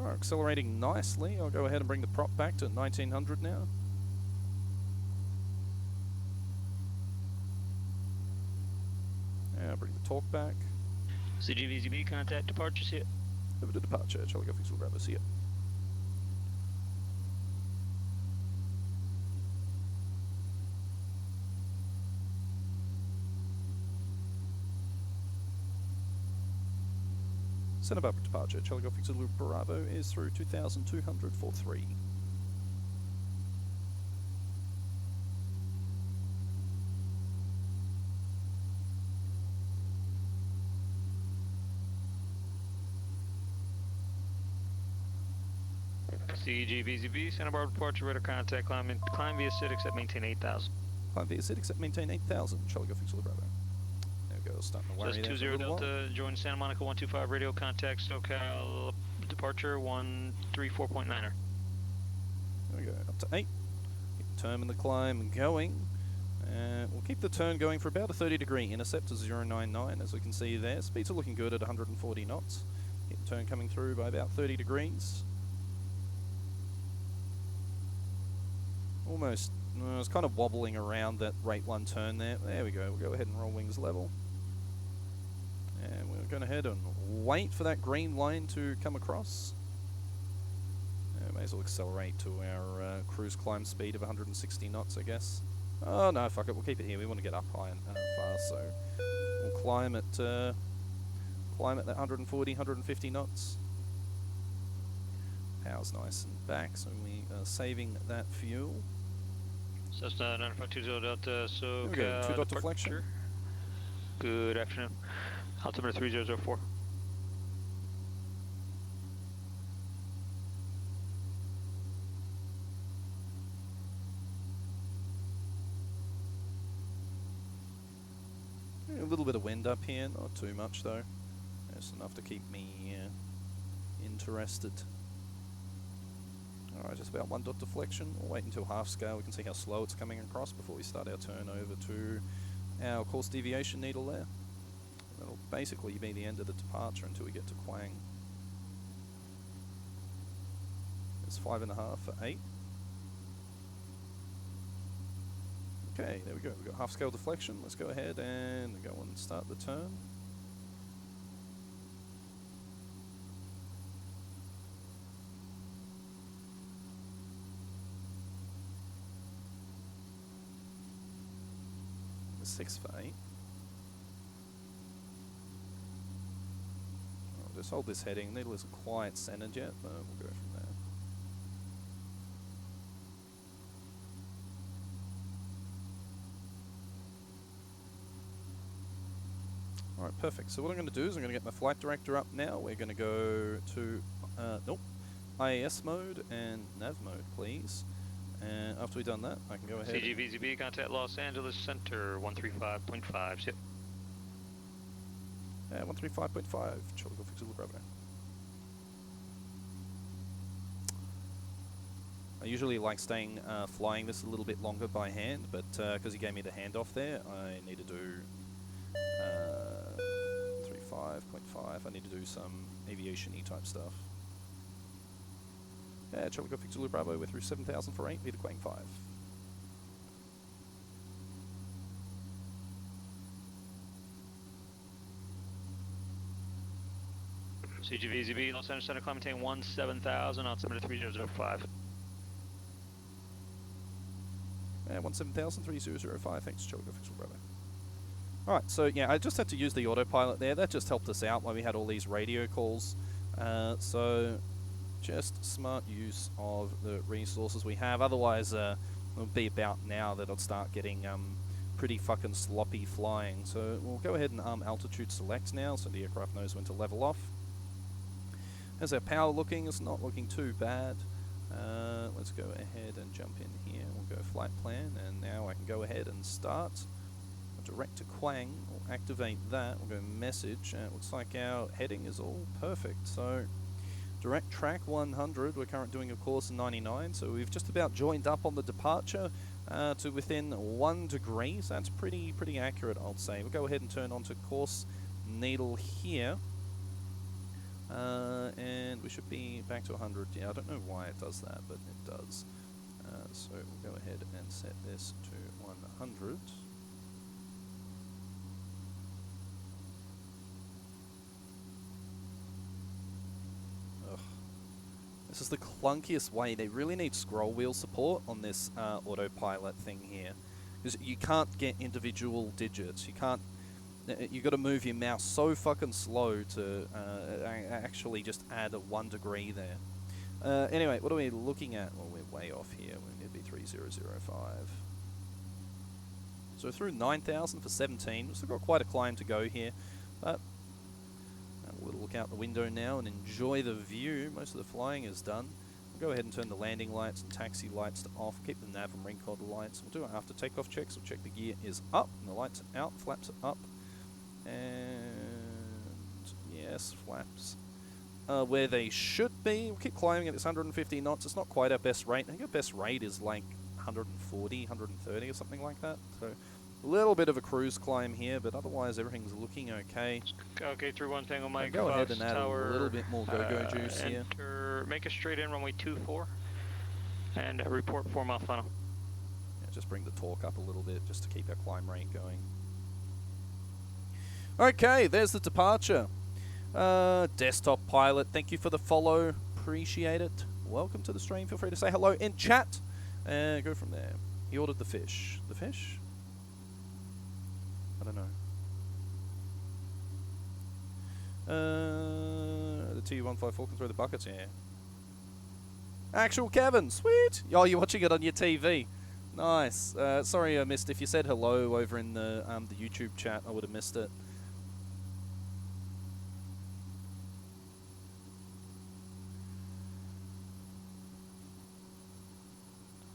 Alright, accelerating nicely. I'll go ahead and bring the prop back to 1900 now. Yeah, bring the torque back. CGVZB, contact departure, see it. Over to departure, Charlie Golf Victor Bravo, see it. Santa Barbara departure, Charlie Golf Victor Bravo is through 2200 for 3. CG VZB, Santa Barbara departure, radar contact, climb via SID, except maintain 8,000. Climb via SID, except maintain 8,000. Charlie Go Fix Bravo. There we go, starting to worry there for a 20 little while. Delta, join Santa Monica 125 radio contact, SoCal departure 134.9er. There we go, up to 8. Keep the turn and the climb going. We'll keep the turn going for about a 30-degree intercept to 099, as we can see there. Speeds are looking good at 140 knots. Keep the turn coming through by about 30 degrees. Almost, it's kind of wobbling around that rate 1 turn there. There we go, we'll go ahead and roll wings level. And we're going ahead and wait for that green line to come across. May as well accelerate to our cruise climb speed of 160 knots, I guess. Oh no, fuck it, we'll keep it here. We want to get up high and fast, so we'll climb at that 140, 150 knots. Power's nice and back, so we are saving that fuel. Cessna 9520 Delta, so 2-dot deflection. Good afternoon. Altimeter 3004. A little bit of wind up here, not too much though. Just enough to keep me interested. Alright, just about 1-dot deflection. We'll wait until half scale. We can see how slow it's coming across before we start our turn over to our course deviation needle there. That'll basically be the end of the departure until we get to Quang. It's 5.5 for 8. Okay, there we go. We've got half scale deflection. Let's go ahead and go and start the turn. The 6 for 8. I'll just hold this heading. Needle isn't quite centered yet, but we'll go from there. Alright, perfect. So what I'm going to do is I'm going to get my flight director up now. We're going to go to, IAS mode and nav mode, please. And after we've done that, I can go ahead. CG VZB, contact Los Angeles Center 135.5. Zip. 135.5. Charlie Go Fix Bravo. I usually like flying this a little bit longer by hand, but because he gave me the handoff there, I need to do 35.5. I need to do some aviation-y type stuff. Charlie Go Fix Bravo, we're through 7,000 for 8, Vita Quang 5. CGVZB, Los Angeles Center, climb maintain 17,000, altimeter 3005. 17,000, 3005, thanks, Charlie Go Fix Bravo. Alright, so yeah, I just had to use the autopilot there. That just helped us out while we had all these radio calls. So just smart use of the resources we have. Otherwise, it would be about now that I'll start getting pretty fucking sloppy flying. So we'll go ahead and altitude select now, so the aircraft knows when to level off. How's our power looking? It's not looking too bad. Let's go ahead and jump in here. We'll go flight plan, and now I can go ahead and start. Direct to Quang, we'll activate that, we'll go message, and it looks like our heading is all perfect. So, direct track 100, we're currently doing a course 99, so we've just about joined up on the departure to within 1 degree, so that's pretty accurate, I'll say. We'll go ahead and turn onto course needle here, and we should be back to 100. Yeah, I don't know why it does that, but it does. So we'll go ahead and set this to 100. This is the clunkiest way. They really need scroll wheel support on this autopilot thing here, because you can't get individual digits. You can't. You got to move your mouse so fucking slow to actually just add a 1 degree there. Anyway, what are we looking at? Well, we're way off here. We're going to be 3005. So through 9,000 for 17. We've still got quite a climb to go here, but we'll look out the window now and enjoy the view. Most of the flying is done. Go ahead and turn the landing lights and taxi lights to off. Keep the nav and recall lights. We'll do it after takeoff checks. We'll check the gear is up and the lights are out. Flaps are up. And yes, flaps where they should be. We'll keep climbing at this 150 knots. It's not quite our best rate. I think our best rate is like 140, 130 or something like that. So a little bit of a cruise climb here, but otherwise everything's looking okay. Okay, through one thing on my go ahead and add a little bit more go-go juice here. Make a straight in runway 24 and report 4-mile funnel. Yeah, just bring the torque up a little bit just to keep our climb rate going. Okay, there's the departure. Desktop pilot, thank you for the follow. Appreciate it. Welcome to the stream. Feel free to say hello in chat. And go from there. He ordered the fish. The fish? I don't know. The Tu-154 can throw the buckets, yeah. Actual Kevin, sweet! Oh, you're watching it on your TV. Nice. Sorry I missed. If you said hello over in the YouTube chat, I would have missed it.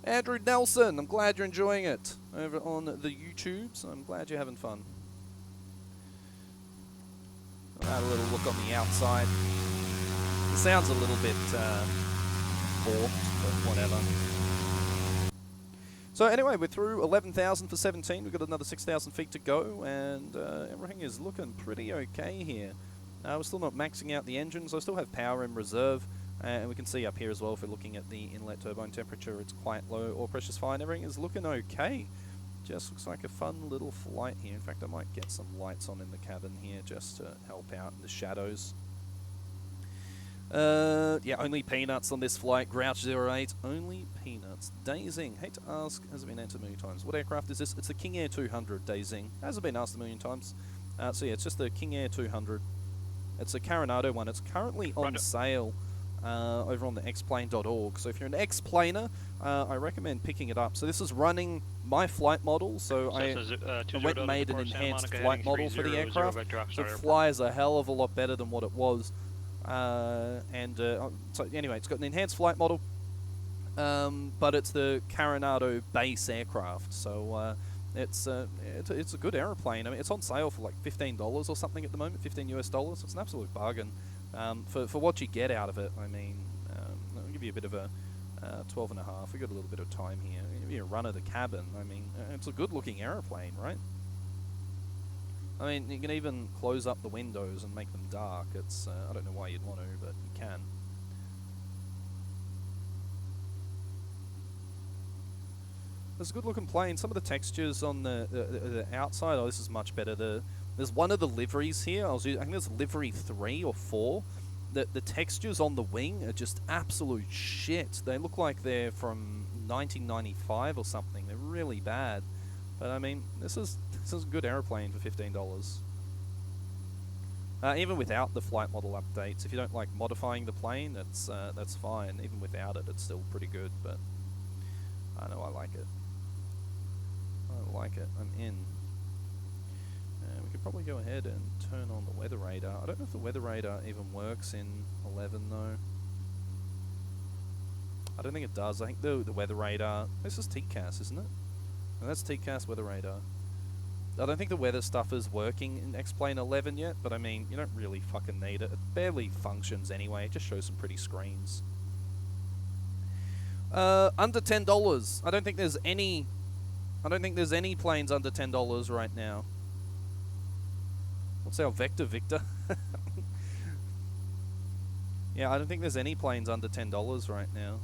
Andrew Nelson, I'm glad you're enjoying it over on the YouTubes. I'm glad you're having fun. I'll have a little look on the outside. It sounds a little bit forked, but whatever. So anyway, we're through 11,000 for 17. We've got another 6,000 feet to go, and everything is looking pretty okay here. We're still not maxing out the engines. I still have power in reserve. And we can see up here as well, if we're looking at the inlet turbine temperature, it's quite low. Oil pressure's fine. Everything is looking okay. Just looks like a fun little flight here. In fact, I might get some lights on in the cabin here just to help out in the shadows. Yeah, only peanuts on this flight. Grouch08, only peanuts. Dazing, hate to ask, hasn't been answered a million times. What aircraft is this? It's the KingAir 200, Dazing. Hasn't been asked a million times. So yeah, it's just the KingAir 200. It's a Carenado one. It's currently on sale. Over on the Xplane.org. So if you're an Xplaner, I recommend picking it up. So this is running my flight model. So I went and made an enhanced flight model for the aircraft. So it flies a hell of a lot better than what it was. So anyway, it's got an enhanced flight model, but it's the Carenado base aircraft. So it's a good aeroplane. I mean, it's on sale for like $15 or something at the moment, $15 US. It's an absolute bargain. For what you get out of it. I mean, I'll give you a bit of a 12 and a half. We've got a little bit of time here. I'll give you a run of the cabin. I mean, it's a good looking aeroplane, right? I mean, you can even close up the windows and make them dark. It's I don't know why you'd want to, but you can. It's a good looking plane. Some of the textures on the outside, oh, this is much better. There's one of the liveries here. I think there's livery 3 or 4. The textures on the wing are just absolute shit. They look like they're from 1995 or something. They're really bad. But I mean, this is a good aeroplane for $15. Even without the flight model updates, if you don't like modifying the plane, that's fine. Even without it, it's still pretty good. But I know I like it. I like it. I'm in. We could probably go ahead and turn on the weather radar. I don't know if the weather radar even works in 11 though. I don't think it does. I think the weather radar... This is TCAS, isn't it? No, that's TCAS weather radar. I don't think the weather stuff is working in Xplane11 yet, but I mean, you don't really fucking need it. It barely functions anyway. It just shows some pretty screens. Under $10. I don't think there's any planes under $10 right now. What's our vector, Victor? Yeah, I don't think there's any planes under $10 right now.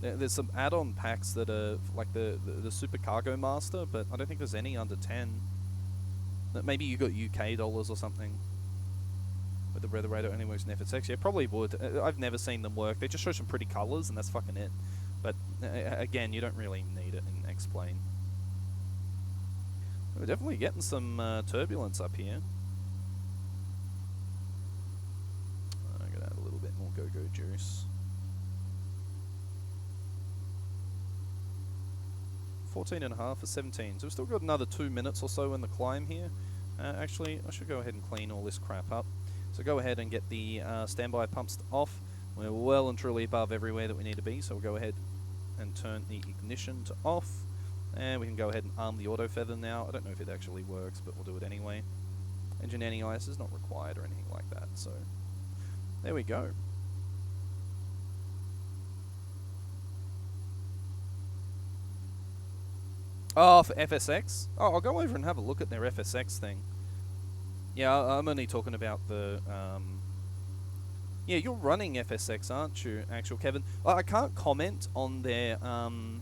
There's some add-on packs that are like the Super Cargo Master, but I don't think there's any under 10. Maybe you got UK dollars or something. With the weather radar only works in FSX. Yeah, probably would. I've never seen them work. They just show some pretty colours, and that's fucking it. But again, you don't really need it in X-Plane. We're definitely getting some turbulence up here. I'm gonna add a little bit more go-go juice. 14.5 for 17. So we've still got another 2 minutes or so in the climb here. Actually, I should go ahead and clean all this crap up. So go ahead and get the standby pumps off. We're well and truly above everywhere that we need to be, so we'll go ahead and turn the ignition to off. And we can go ahead and arm the auto feather now. I don't know if it actually works, but we'll do it anyway. Engine anti-ice is not required or anything like that, so there we go. Oh, for FSX? Oh, I'll go over and have a look at their FSX thing. Yeah, I'm only talking about the... Yeah, you're running FSX, aren't you, actual Kevin? I can't comment on their... on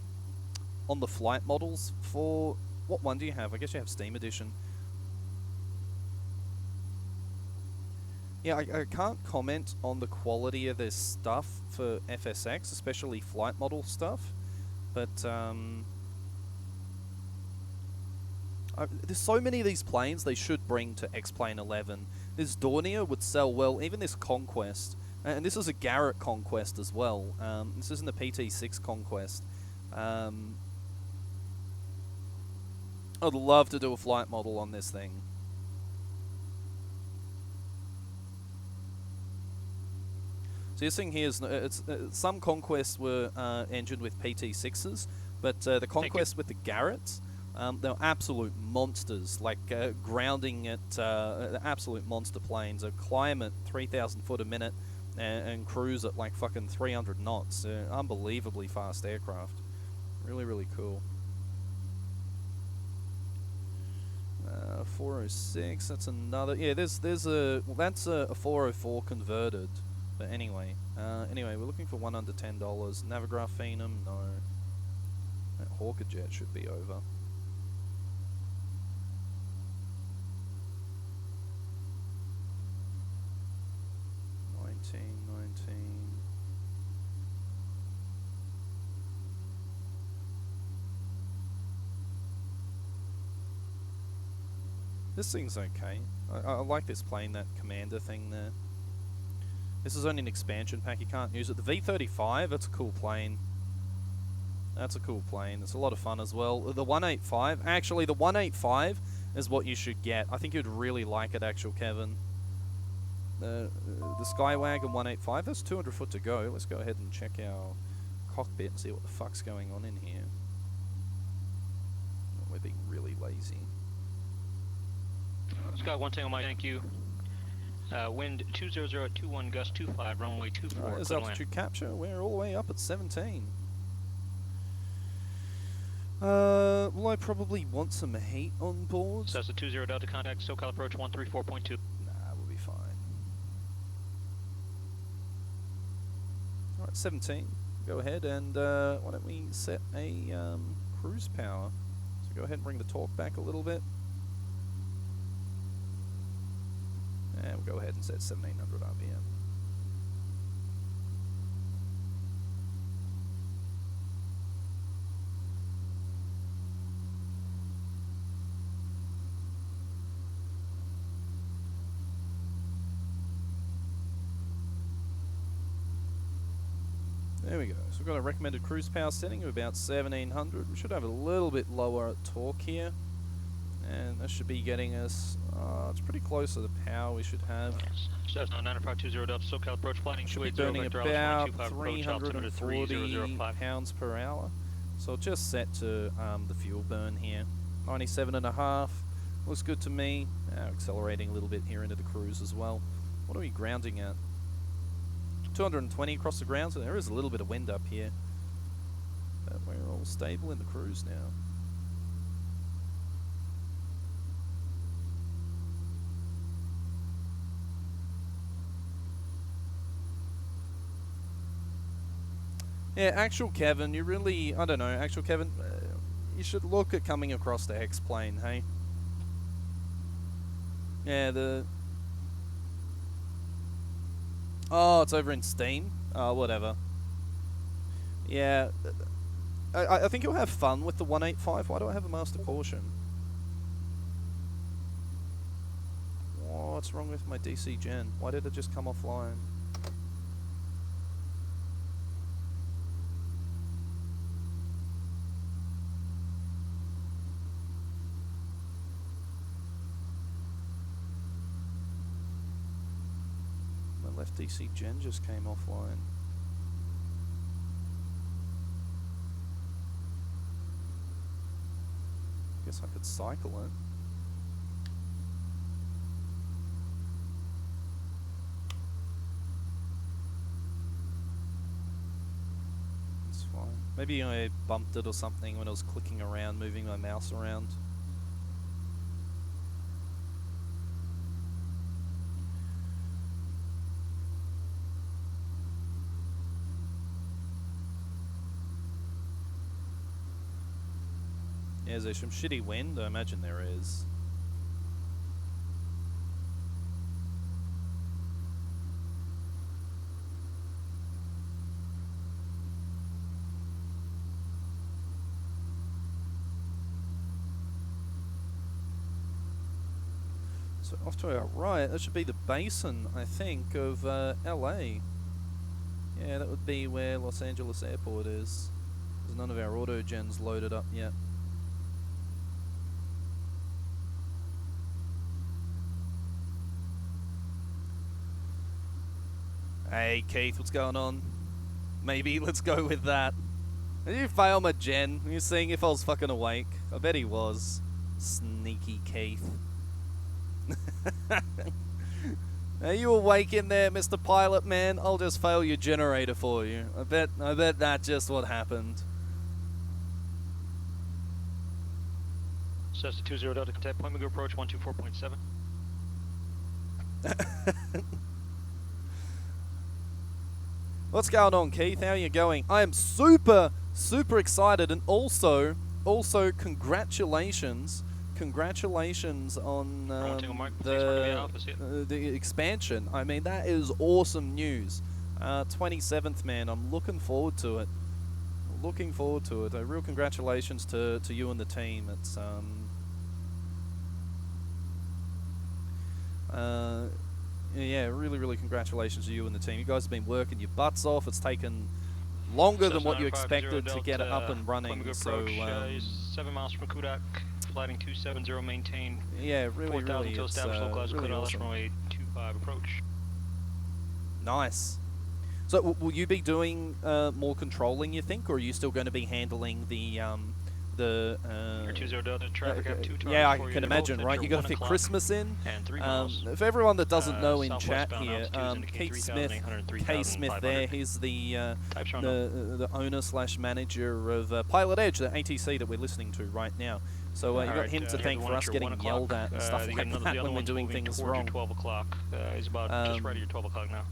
the flight models for... What one do you have? I guess you have Steam Edition. Yeah, I can't comment on the quality of their stuff for FSX, especially flight model stuff. But, there's so many of these planes they should bring to Xplane11. This Dornier would sell well, even this Conquest. And this is a Garrett Conquest as well. This isn't a PT6 Conquest. I'd love to do a flight model on this thing. So this thing here is, some Conquests were engined with PT6s, but the Conquest with the Garretts, they're absolute monsters, like grounding at absolute monster planes, climb at 3,000 foot a minute and cruise at like fucking 300 knots. Unbelievably fast aircraft. Really, really cool. 406, that's another, yeah, there's a, well, that's a 404 converted, but anyway, we're looking for one under $10. Navigraph Phenom, no. That Hawker Jet should be over. 19. This thing's okay. I like this plane, that commander thing there. This is only an expansion pack, you can't use it. The V-35, that's a cool plane. That's a cool plane. It's a lot of fun as well. The 185, actually the 185 is what you should get. I think you'd really like it, actual Kevin. The Skywagon 185, that's 200 foot to go. Let's go ahead and check our cockpit and see what the fuck's going on in here. We're being really lazy. Scott, one thing on my thank you. Wind 200 at 21, gust 25, runway 24. Alright, there's altitude capture. We're all the way up at 17. Will I probably want some heat on board? So that's a 20 Delta contact, SoCal approach 134.2. Nah, we'll be fine. Alright, 17. Go ahead and why don't we set a cruise power. So go ahead and bring the torque back a little bit. And we'll go ahead and set 1700 RPM. There we go. So we've got a recommended cruise power setting of about 1700. We should have a little bit lower torque here. And that should be getting us, it's pretty close to the power we should have. So 9520 Delta, SoCal approach flying Should be 280 burning about 340 pounds per hour. So I'll just set to the fuel burn here. 97.5, looks good to me. Accelerating a little bit here into the cruise as well. What are we grounding at? 220 across the ground, so there is a little bit of wind up here. But we're all stable in the cruise now. Yeah, actual Kevin, you really, I don't know, actual Kevin, you should look at coming across to X-Plane, hey? Yeah, oh, it's over in Steam? Oh, whatever. Yeah, I think you'll have fun with the 185. Why do I have a master caution? What's wrong with my DC gen? Why did it just come offline? Left DC gen just came offline. Guess I could cycle it. It's fine. Maybe I bumped it or something when I was clicking around, moving my mouse around. Yeah, is there some shitty wind? I imagine there is. So off to our right, that should be the basin, I think, of LA. Yeah, that would be where Los Angeles Airport is. There's none of our auto gens loaded up yet. Hey Keith, what's going on? Maybe let's go with that. Did you fail my gen? Were you seeing if I was fucking awake? I bet he was. Sneaky Keith. Are you awake in there, Mr. Pilot Man? I'll just fail your generator for you. I bet that's just what happened. Cessna 20 Delta contact point, we go approach 124.7. What's going on, Keith? How are you going? I am super excited, and also congratulations on the expansion. I mean, that is awesome news. 27th, man. I'm looking forward to it. A real congratulations to you and the team. It's yeah, really congratulations to you and the team. You guys have been working your butts off. It's taken longer than what you expected to get it up and running. So 7 miles from Kudak, flighting 270, maintain. Yeah, really, until it's established localized really awesome. runway 25 approach. Nice. So will you be doing more controlling, you think, or are you still going to be handling the 20 Delta traffic up 2 yeah, I can imagine, right? You got to fit Christmas in. And 3 miles. For everyone that doesn't know in chat southwestbound here, altitudes Keith indicate Smith, K Smith there, he's the owner / manager of PilotEdge, the ATC that we're listening to right now. So you got him to thank for us getting yelled at and stuff like that when we're doing things wrong. 12 o'clock. He's about just right at your 12 o'clock now.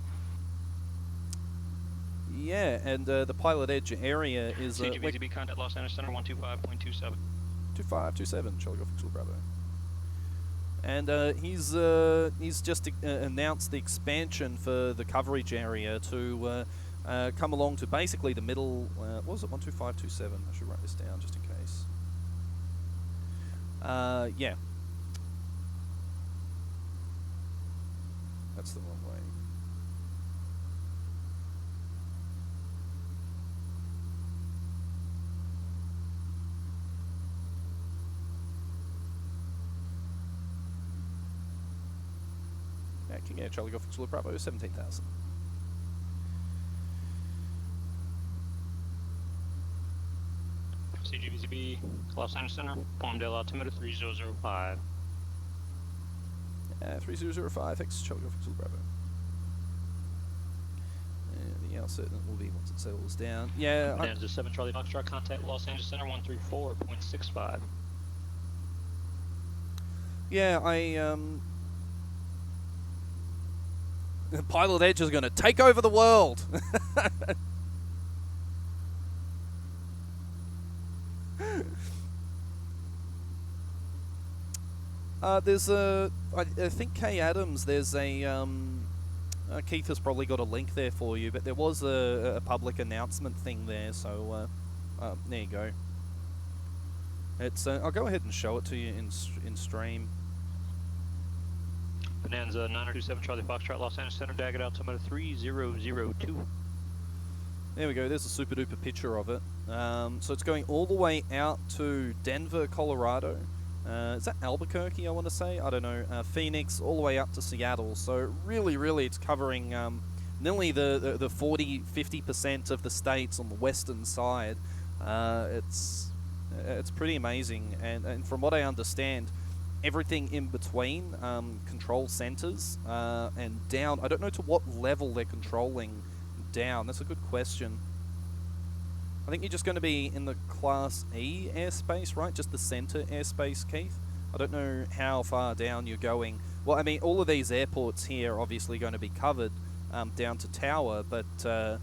Yeah, and the PilotEdge area is CGVZB contact Los Angeles Center 125.27. 2527, Charlie Golf X Bravo. And he's just announced the expansion for the coverage area to come along to basically the middle. What was it? 12527. I should write this down just in case. Yeah. That's the wrong way. KingAir, Charlie Golf X Bravo, 17,000. CGVZB, Los Angeles Center, Palmdale altimeter 3005. 3005, thanks, Charlie Golf X Bravo. And the outset will be once it settles down. Yeah. Bonanza 7 Charlie Foxtrot, contact Los Angeles Center 134.65. Yeah, PilotEdge is going to take over the world. There's I think Kay Adams, there's a, Keith has probably got a link there for you, but there was a public announcement thing there, so there you go. It's I'll go ahead and show it to you in stream. Bonanza 927 Charlie Foxtrot, Los Angeles Center, Daggett altimeter 3002. There we go, there's a super duper picture of it. So it's going all the way out to Denver, Colorado, is that Albuquerque, I want to say? I don't know. Phoenix, all the way up to Seattle. So really, it's covering nearly the 40-50% of the states on the western side. It's pretty amazing. And from what I understand, everything in between, control centers and down. I don't know to what level they're controlling down. That's a good question. I think you're just going to be in the Class E airspace, right? Just the center airspace, Keith. I don't know how far down you're going. Well, I mean, all of these airports here are obviously going to be covered down to tower, but the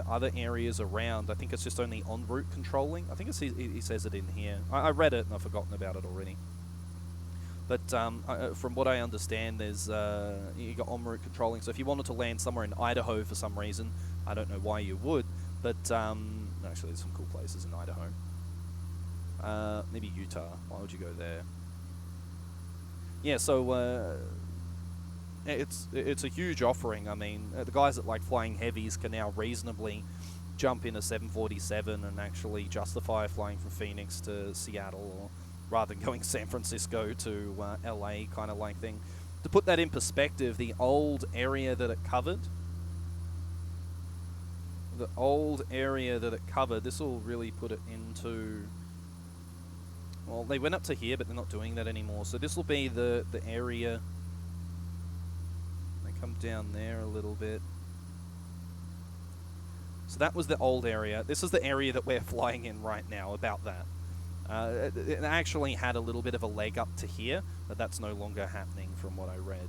other areas around, I think it's just only en route controlling. I think he says it in here. I read it and I've forgotten about it already. But from what I understand, there's you got en route controlling. So if you wanted to land somewhere in Idaho for some reason, I don't know why you would, but actually there's some cool places in Idaho. Maybe Utah. Why would you go there? Yeah, so it's a huge offering. I mean, the guys that like flying heavies can now reasonably jump in a 747 and actually justify flying from Phoenix to Seattle, or rather than going San Francisco to LA kind of like thing. To put that in perspective, the old area that it covered, this will really put it into, well, they went up to here, but they're not doing that anymore. So this will be the area. They come down there a little bit. So that was the old area. This is the area that we're flying in right now, about that. It actually had a little bit of a leg up to here, but that's no longer happening from what I read.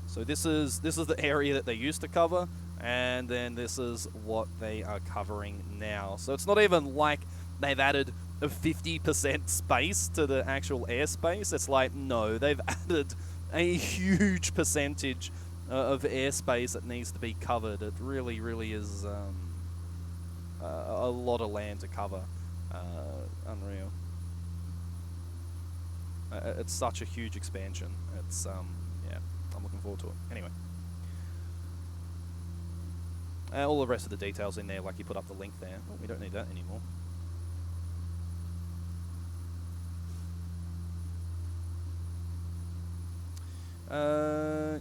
So this is the area that they used to cover, and then this is what they are covering now. So it's not even like they've added a 50% space to the actual airspace. It's like, no, they've added a huge percentage of airspace that needs to be covered. It really is a lot of land to cover. Unreal. It's such a huge expansion. It's yeah, I'm looking forward to it. Anyway, all the rest of the details in there, like you put up the link there. Well, we don't need that anymore.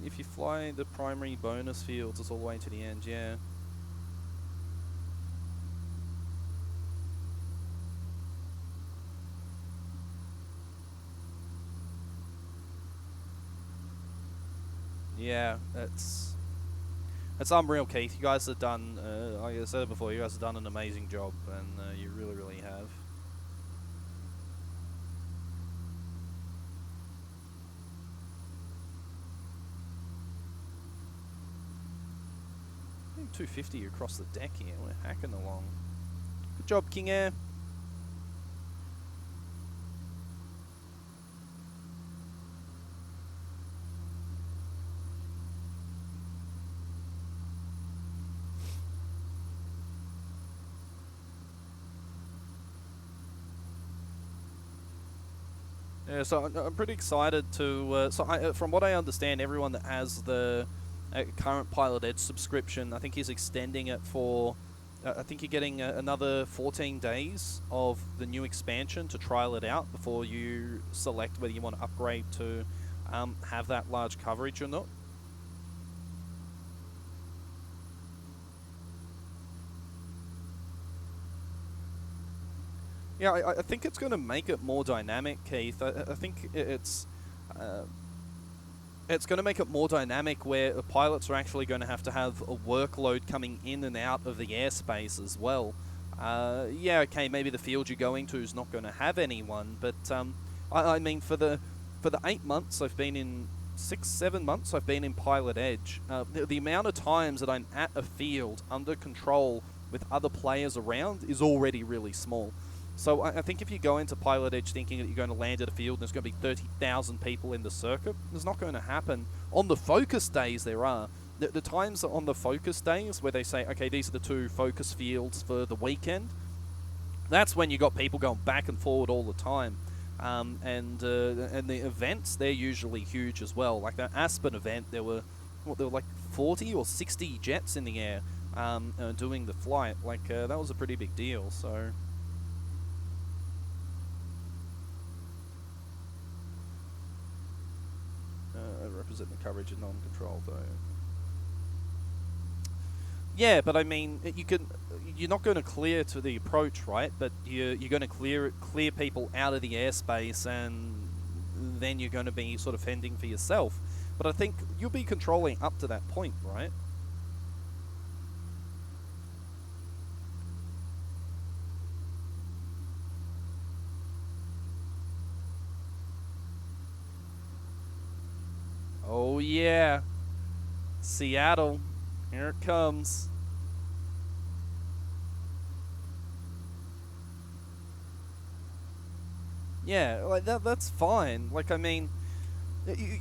If you fly the primary bonus fields, it's all the way to the end. Yeah. Yeah, it's unreal, Keith. You guys have done, like I said before, you guys have done an amazing job, and you really have. I think 250 across the deck here. We're hacking along. Good job, KingAir. Yeah, so I'm pretty excited to. From what I understand, everyone that has the current PilotEdge subscription, I think he's extending it for. I think you're getting another 14 days of the new expansion to trial it out before you select whether you want to upgrade to have that large coverage or not. Yeah, I think it's going to make it more dynamic, Keith. I think it's going to make it more dynamic where the pilots are actually going to have a workload coming in and out of the airspace as well. Yeah, okay, maybe the field you're going to is not going to have anyone, but I mean, for the 8 months I've been in, 6-7 months I've been in PilotEdge, the amount of times that I'm at a field under control with other players around is already really small. So I think if you go into PilotEdge thinking that you're going to land at a field and there's going to be 30,000 people in the circuit, it's not going to happen. On the focus days there are. The times on the focus days where they say, okay, these are the 2 focus fields for the weekend, that's when you got people going back and forward all the time. And the events, they're usually huge as well. Like the Aspen event, there were like 40 or 60 jets in the air doing the flight. Like that was a pretty big deal, so... prerequisite in the coverage of non-control, though. Yeah, but I mean, you're not going to clear to the approach, right? But you're going to clear people out of the airspace, and then you're going to be sort of fending for yourself. But I think you'll be controlling up to that point, right? Oh yeah, Seattle, here it comes. Yeah, like that's fine. Like, I mean,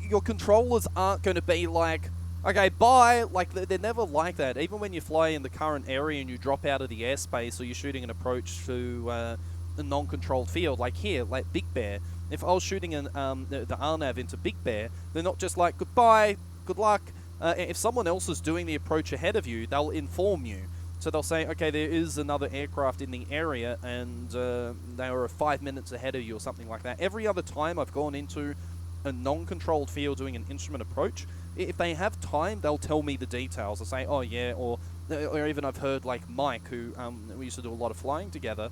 your controllers aren't going to be like, okay, bye. Like, they're never like that. Even when you fly in the current area and you drop out of the airspace, or you're shooting an approach to a non-controlled field, like here, like Big Bear. If I was shooting the RNAV into Big Bear, they're not just like, goodbye, good luck. If someone else is doing the approach ahead of you, they'll inform you. So they'll say, okay, there is another aircraft in the area, and they were 5 minutes ahead of you, or something like that. Every other time I've gone into a non-controlled field doing an instrument approach, if they have time, they'll tell me the details. They'll say, oh yeah, or even I've heard like Mike, who we used to do a lot of flying together.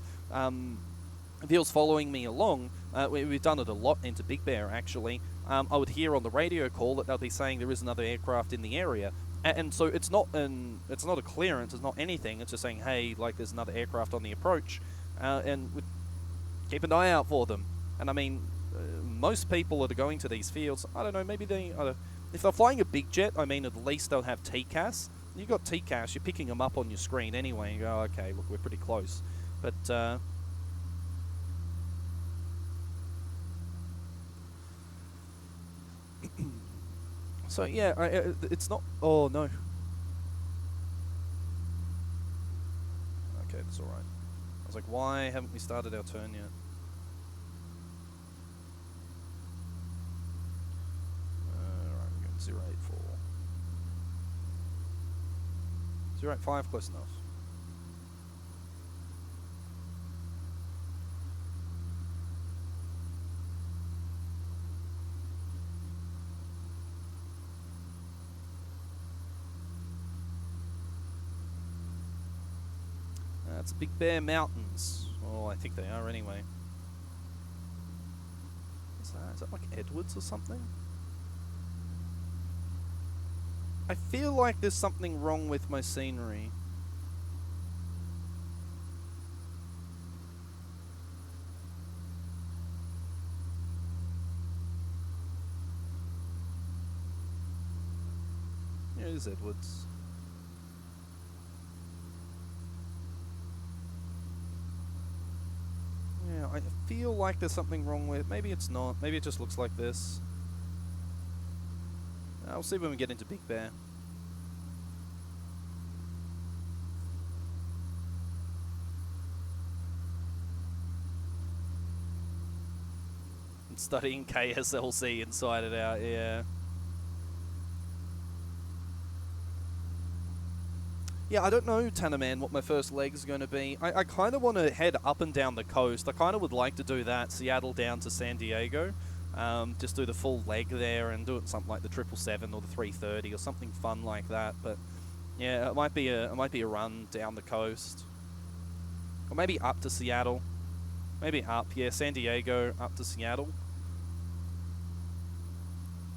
If he was following me along, we've done it a lot into Big Bear actually. I would hear on the radio call that they'll be saying there is another aircraft in the area. And so it's not a clearance, it's not anything. It's just saying, hey, like there's another aircraft on the approach, and keep an eye out for them. And I mean, most people that are going to these fields, I don't know, maybe if they're flying a big jet, I mean, at least they'll have TCAS. You've got TCAS, you're picking them up on your screen anyway. You go, okay, look, we're pretty close. But so yeah, it's not. Oh no. Okay, that's all right. I was like, why haven't we started our turn yet? Alright, we're going 084. 085, close enough. That's Big Bear Mountains. Oh, I think they are anyway. What's that? Is that like Edwards or something? I feel like there's something wrong with my scenery. Here is Edwards. Yeah, I feel like there's something wrong with it. Maybe it's not. Maybe it just looks like this. I'll see when we get into Big Bear. And studying KSLC inside it out, yeah. Yeah, I don't know, Tannerman, what my first leg is going to be. I kind of want to head up and down the coast. I kind of would like to do that, Seattle down to San Diego. Just do the full leg there and do it something like the 777 or the 330 or something fun like that. But yeah, it might be a run down the coast, or maybe up to Seattle. Maybe up, yeah, San Diego up to Seattle.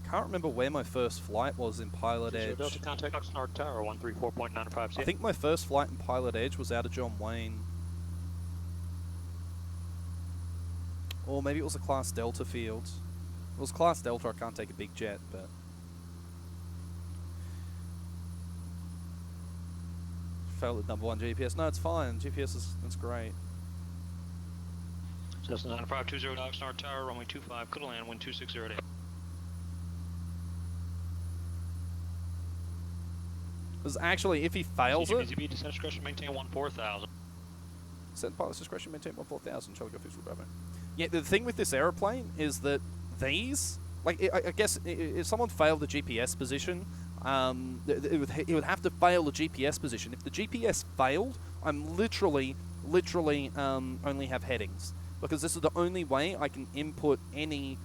Can't remember where my first flight was in PilotEdge. Delta contact Oxnard Tower 134.95. I think my first flight in PilotEdge was out of John Wayne. Or maybe it was a Class Delta field. If it was Class Delta, I can't take a big jet, but... Failed at #1 GPS. No, it's fine. GPS that's great. Cessna 9520 to Oxnard Tower, runway 25, clear to land, wind 260 to 8. Because actually, if he fails it... CGBZB, descent discretion, maintain 14,000. Set pilot's discretion, maintain 14,000. Shall we go fixed Bravo? Yeah, the thing with this aeroplane is that these... Like, I guess, if someone failed the GPS position, it would have to fail the GPS position. If the GPS failed, I'm literally only have headings. Because this is the only way I can input any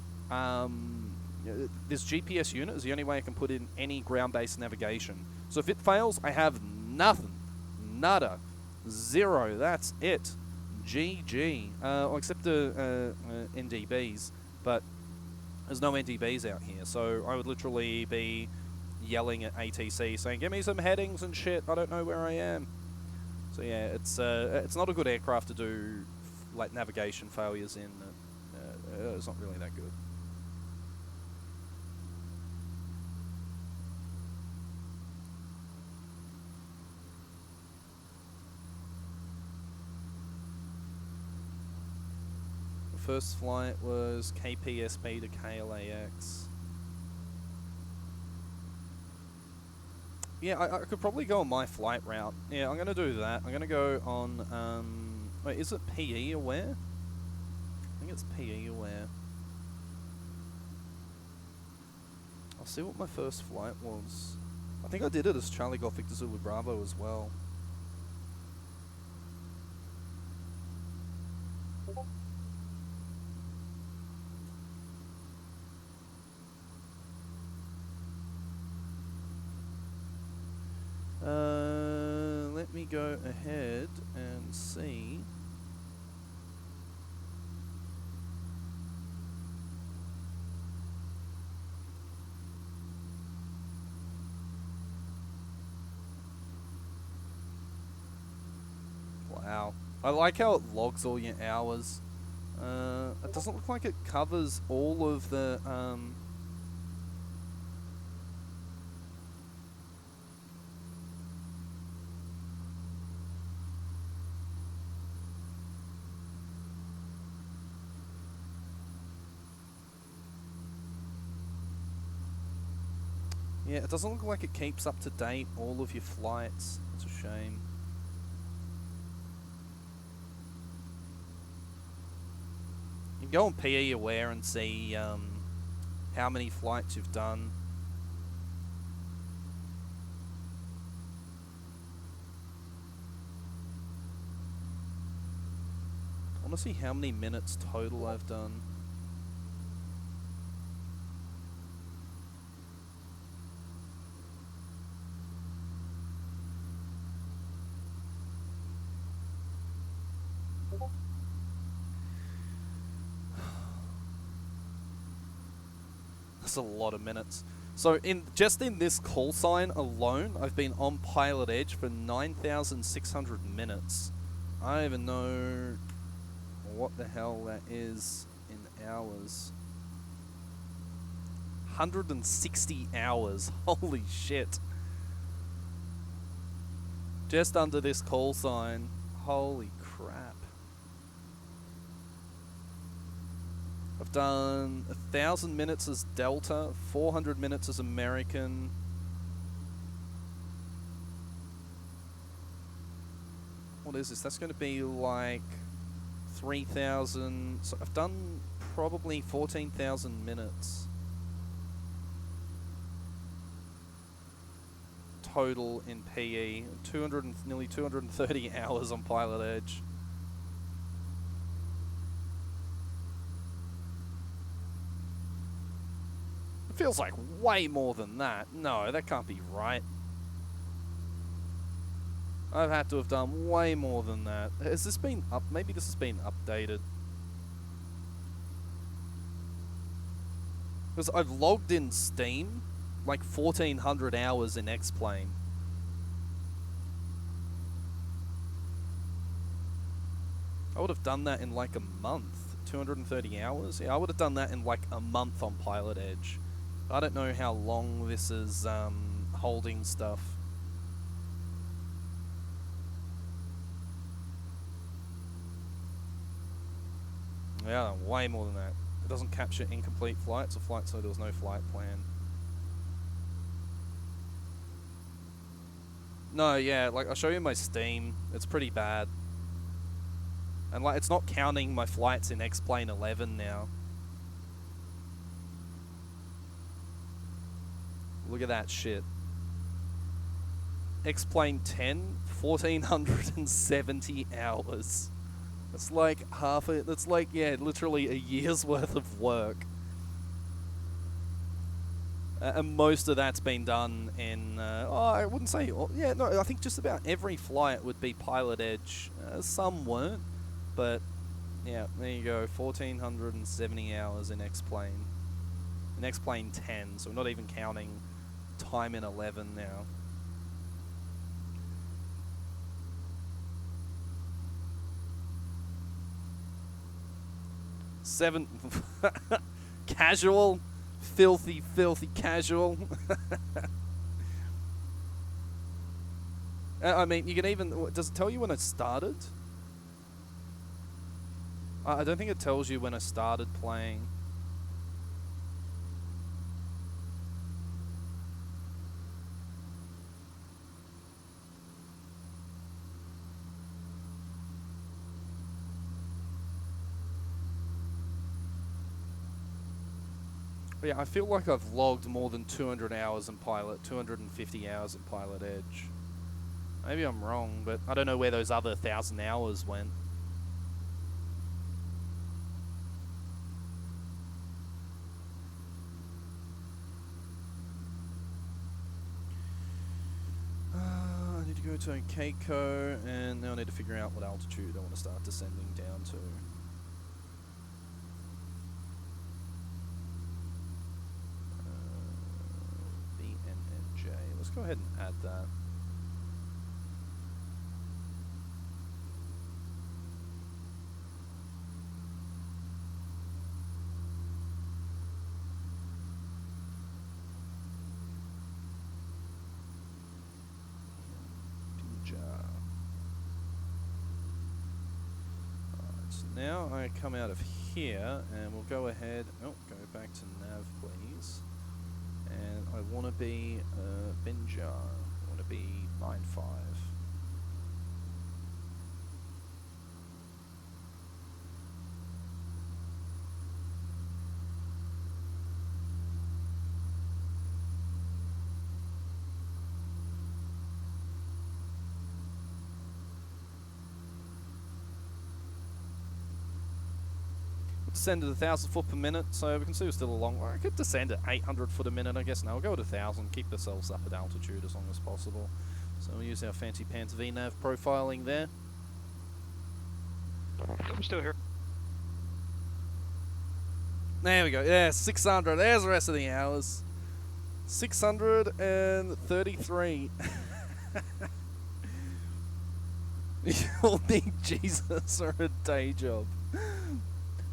this GPS unit is the only way I can put in any ground-based navigation. So if it fails, I have nothing. Nada. Zero. That's it. GG. Well, except the NDBs, but there's no NDBs out here, so I would literally be yelling at ATC saying, "Give me some headings and shit. I don't know where I am." So yeah, it's not a good aircraft to do like navigation failures in. It's not really that good. The first flight was KPSB to KLAX. Yeah, I could probably go on my flight route. Yeah, I'm going to do that. I'm going to go on, wait, is it PE aware? I think it's PE aware. I'll see what my first flight was. I think I did it as Charlie Golf Victor Zulu Bravo as well. Let me go ahead and see. Wow. I like how it logs all your hours. It doesn't look like it covers all of the, yeah, it doesn't look like it keeps up to date all of your flights. It's a shame. You can go on PE Aware and see how many flights you've done. I want to see how many minutes total I've done. That's a lot of minutes. So just in this call sign alone, I've been on PilotEdge for 9,600 minutes. I don't even know what the hell that is in hours. 160 hours. Holy shit. Just under this call sign. Holy crap. I've done 1,000 minutes as Delta, 400 minutes as American. What is this? That's going to be like 3,000. So I've done probably 14,000 minutes total in PE. Nearly 230 hours on PilotEdge. It feels like way more than that. No, that can't be right. I've had to have done way more than that. Has this been up? Maybe this has been updated. Because I've logged in Steam like 1,400 hours in Xplane. I would have done that in like a month. 230 hours? Yeah, I would have done that in like a month on PilotEdge. I don't know how long this is holding stuff. Yeah, way more than that. It doesn't capture incomplete flights or flights so there was no flight plan. No, yeah, like I'll show you my Steam. It's pretty bad. And like it's not counting my flights in Xplane11 now. Look at that shit. Xplane 10, 1,470 hours. It's like half a, that's like, yeah, literally a year's worth of work. And most of that's been done in, I wouldn't say, yeah, no, I think just about every flight would be PilotEdge. Some weren't, but yeah, there you go, 1,470 hours in Xplane. In Xplane 10, so we're not even counting time in 11 now. Seven, casual, filthy casual. I mean, you can even, does it tell you when it started? I don't think it tells you when I started playing. But yeah, I feel like I've logged more than 200 hours in Pilot, 250 hours in PilotEdge. Maybe I'm wrong, but I don't know where those other 1,000 hours went. I need to go to Keiko, and now I need to figure out what altitude I want to start descending down to. Let's go ahead and add that. Alright, so now I come out of here and we'll go ahead, go back to nav please. And I want to be Binjar. I want to be 9.5. Descend at 1,000 foot per minute, so we can see we're still a long way. I could descend at 800 foot a minute, I guess. No, we'll go at 1,000, keep ourselves up at altitude as long as possible. So we'll use our fancy pants VNAV profiling there. I'm still here. There we go, yeah, 600, there's the rest of the hours. 633. You'll need Jesus or a day job.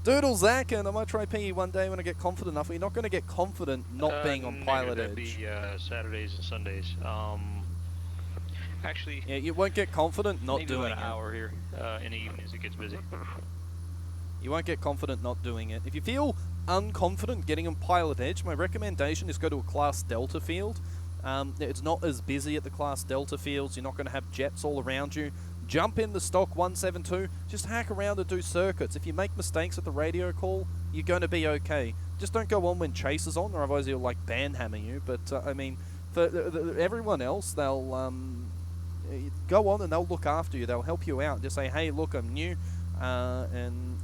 Doodle Zach, and I might try PE one day when I get confident enough. You're not going to get confident not being on PilotEdge. That'd be Saturdays and Sundays. Actually, yeah, you won't get confident not doing it. Maybe about an hour here in the evenings it gets busy. You won't get confident not doing it. If you feel unconfident getting on PilotEdge, my recommendation is go to a Class Delta field. It's not as busy at the Class Delta fields. You're not going to have jets all around you. Jump in the stock 172, just hack around and do circuits. If you make mistakes at the radio call, you're going to be okay. Just don't go on when Chase is on, or otherwise he'll like banhammer you. But I mean, for everyone else, they'll go on and they'll look after you. They'll help you out. Just say, hey, look, I'm new, and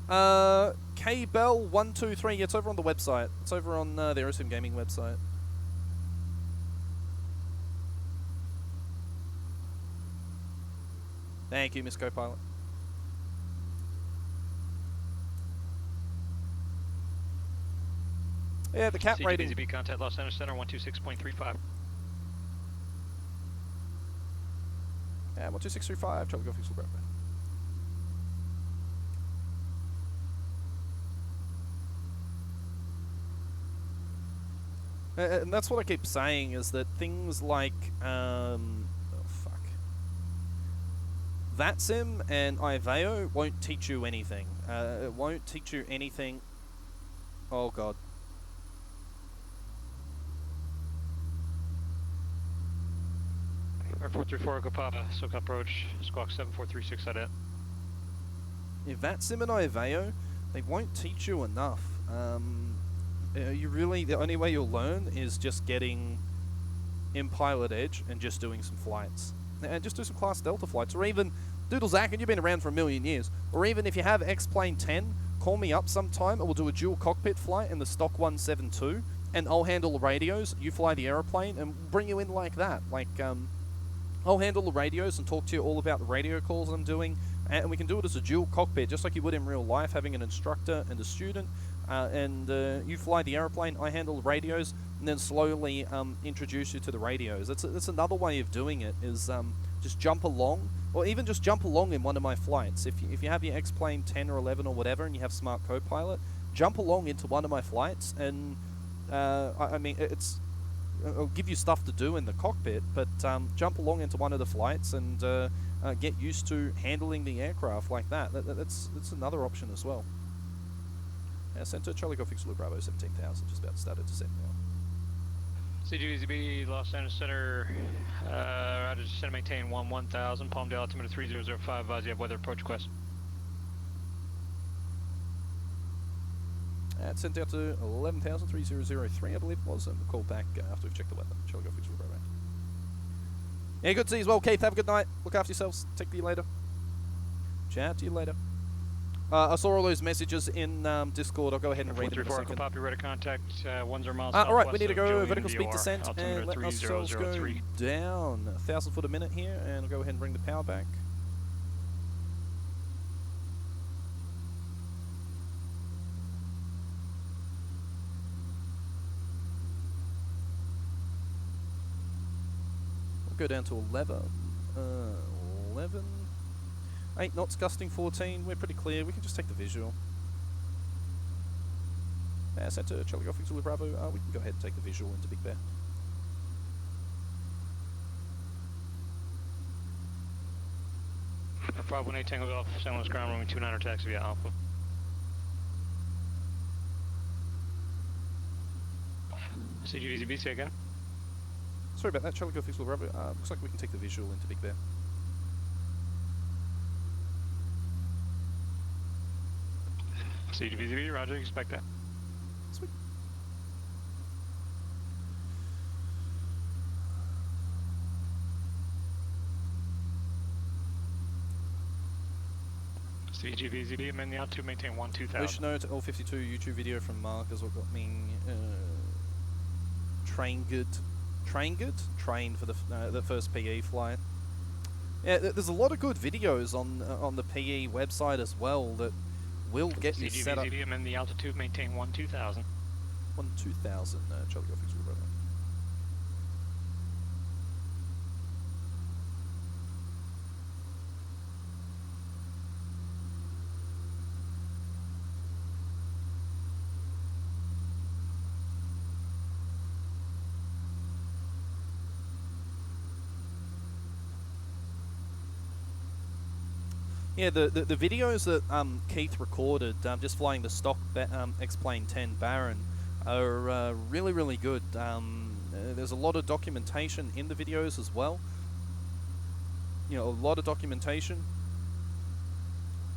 KBell123. It's over on the website. It's over on the Aerosim Gaming website. Thank you, Miss Copilot. Yeah, the cap rating. CGBZB contact Los Angeles Center 126.35. Yeah, 12635. Charlie Golf Pixel Grab. And that's what I keep saying is that things like VATSIM and Iveo won't teach you anything. It won't teach you anything. Oh god. R434 Echo Papa, SoCal approach, squawk 7436 at it. If VATSIM and Iveo, they won't teach you enough. You really, the only way you'll learn is just getting in PilotEdge and just doing some flights. And just do some Class Delta flights, or even Doodle Zach, and you've been around for a million years, or even if you have Xplane 10, call me up sometime and we'll do a dual cockpit flight in the stock 172, and I'll handle the radios, you fly the aeroplane, and bring you in like that. Like, I'll handle the radios and talk to you all about the radio calls I'm doing, and we can do it as a dual cockpit, just like you would in real life, having an instructor and a student, and you fly the aeroplane, I handle the radios, and then slowly introduce you to the radios. That's another way of doing it, is just jump along, or even just jump along in one of my flights. If you have your Xplane 10 or 11 or whatever, and you have Smart Copilot, jump along into one of my flights, and I mean, it'll give you stuff to do in the cockpit, but jump along into one of the flights and get used to handling the aircraft like that. That's another option as well. Center, Charlie Golf Xulu Bravo 17,000, just about started to set now. CGVZB, Los Angeles Center, Roger, center maintain 1000, Palmdale altimeter 3005, advise you have weather approach request. It's sent out to 11,3003, I believe it was, and we'll call back after we've checked the weather. Charlie Golf Xulu Bravo. Yeah, good to see you as well, Keith. Have a good night. Look after yourselves. Take to you later. Chat to you later. I saw all those messages in Discord. I'll go ahead and read them in a second. Copy, ready contact, 10 miles Alright, we need to of go Joey vertical speed VOR, descent and let ourselves go 3003. down 1,000 foot a minute here, and I'll go ahead and bring the power back. We'll go down to 11. 8 knots, gusting 14. We're pretty clear. We can just take the visual. Center, Charlie Golf Xulu Bravo. We can go ahead and take the visual into Big Bear. Or 518 Tango Golf, San Luis ground runway 29er taxi via Alpha. CGVZB, say again. Sorry about that, Charlie Golf Xulu Bravo. Looks like we can take the visual into Big Bear. CGVZB, roger, expect that. Sweet. CGVZB, amend the altitude, maintain 12,000. Wish note, L52 YouTube video from Mark is what got me trained for the first PE flight. Yeah, there's a lot of good videos on the PE website as well that will get you set up. CGVZB, amend the altitude, maintain 12,000. 12,000, Charlie Golf Xulu Bravo. Yeah, the videos that Keith recorded just flying the stock Xplane 10 Baron are really, really good. There's a lot of documentation in the videos as well. You know, a lot of documentation.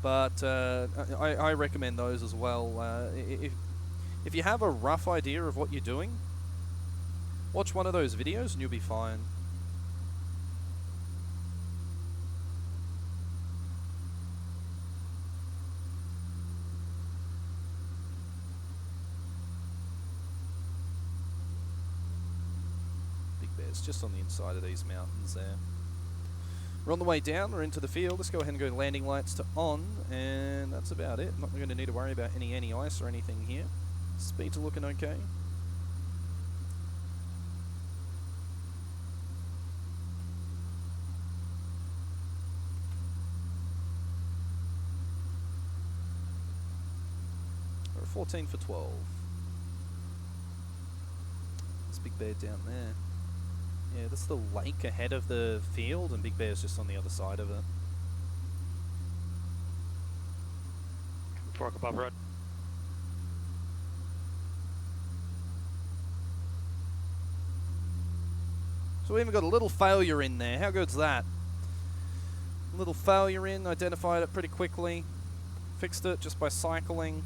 But I recommend those as well. If you have a rough idea of what you're doing, watch one of those videos and you'll be fine. It's just on the inside of these mountains there. We're on the way down, we're into the field. Let's go ahead and go landing lights to on, and that's about it. Not going to need to worry about any ice or anything here. Speeds are looking okay. We're at 14 for 12. There's Big Bear down there. Yeah, that's the lake ahead of the field, and Big Bear's just on the other side of it. Fork above road. So we even got a little failure in there. How good's that? A little failure in, identified it pretty quickly. Fixed it just by cycling.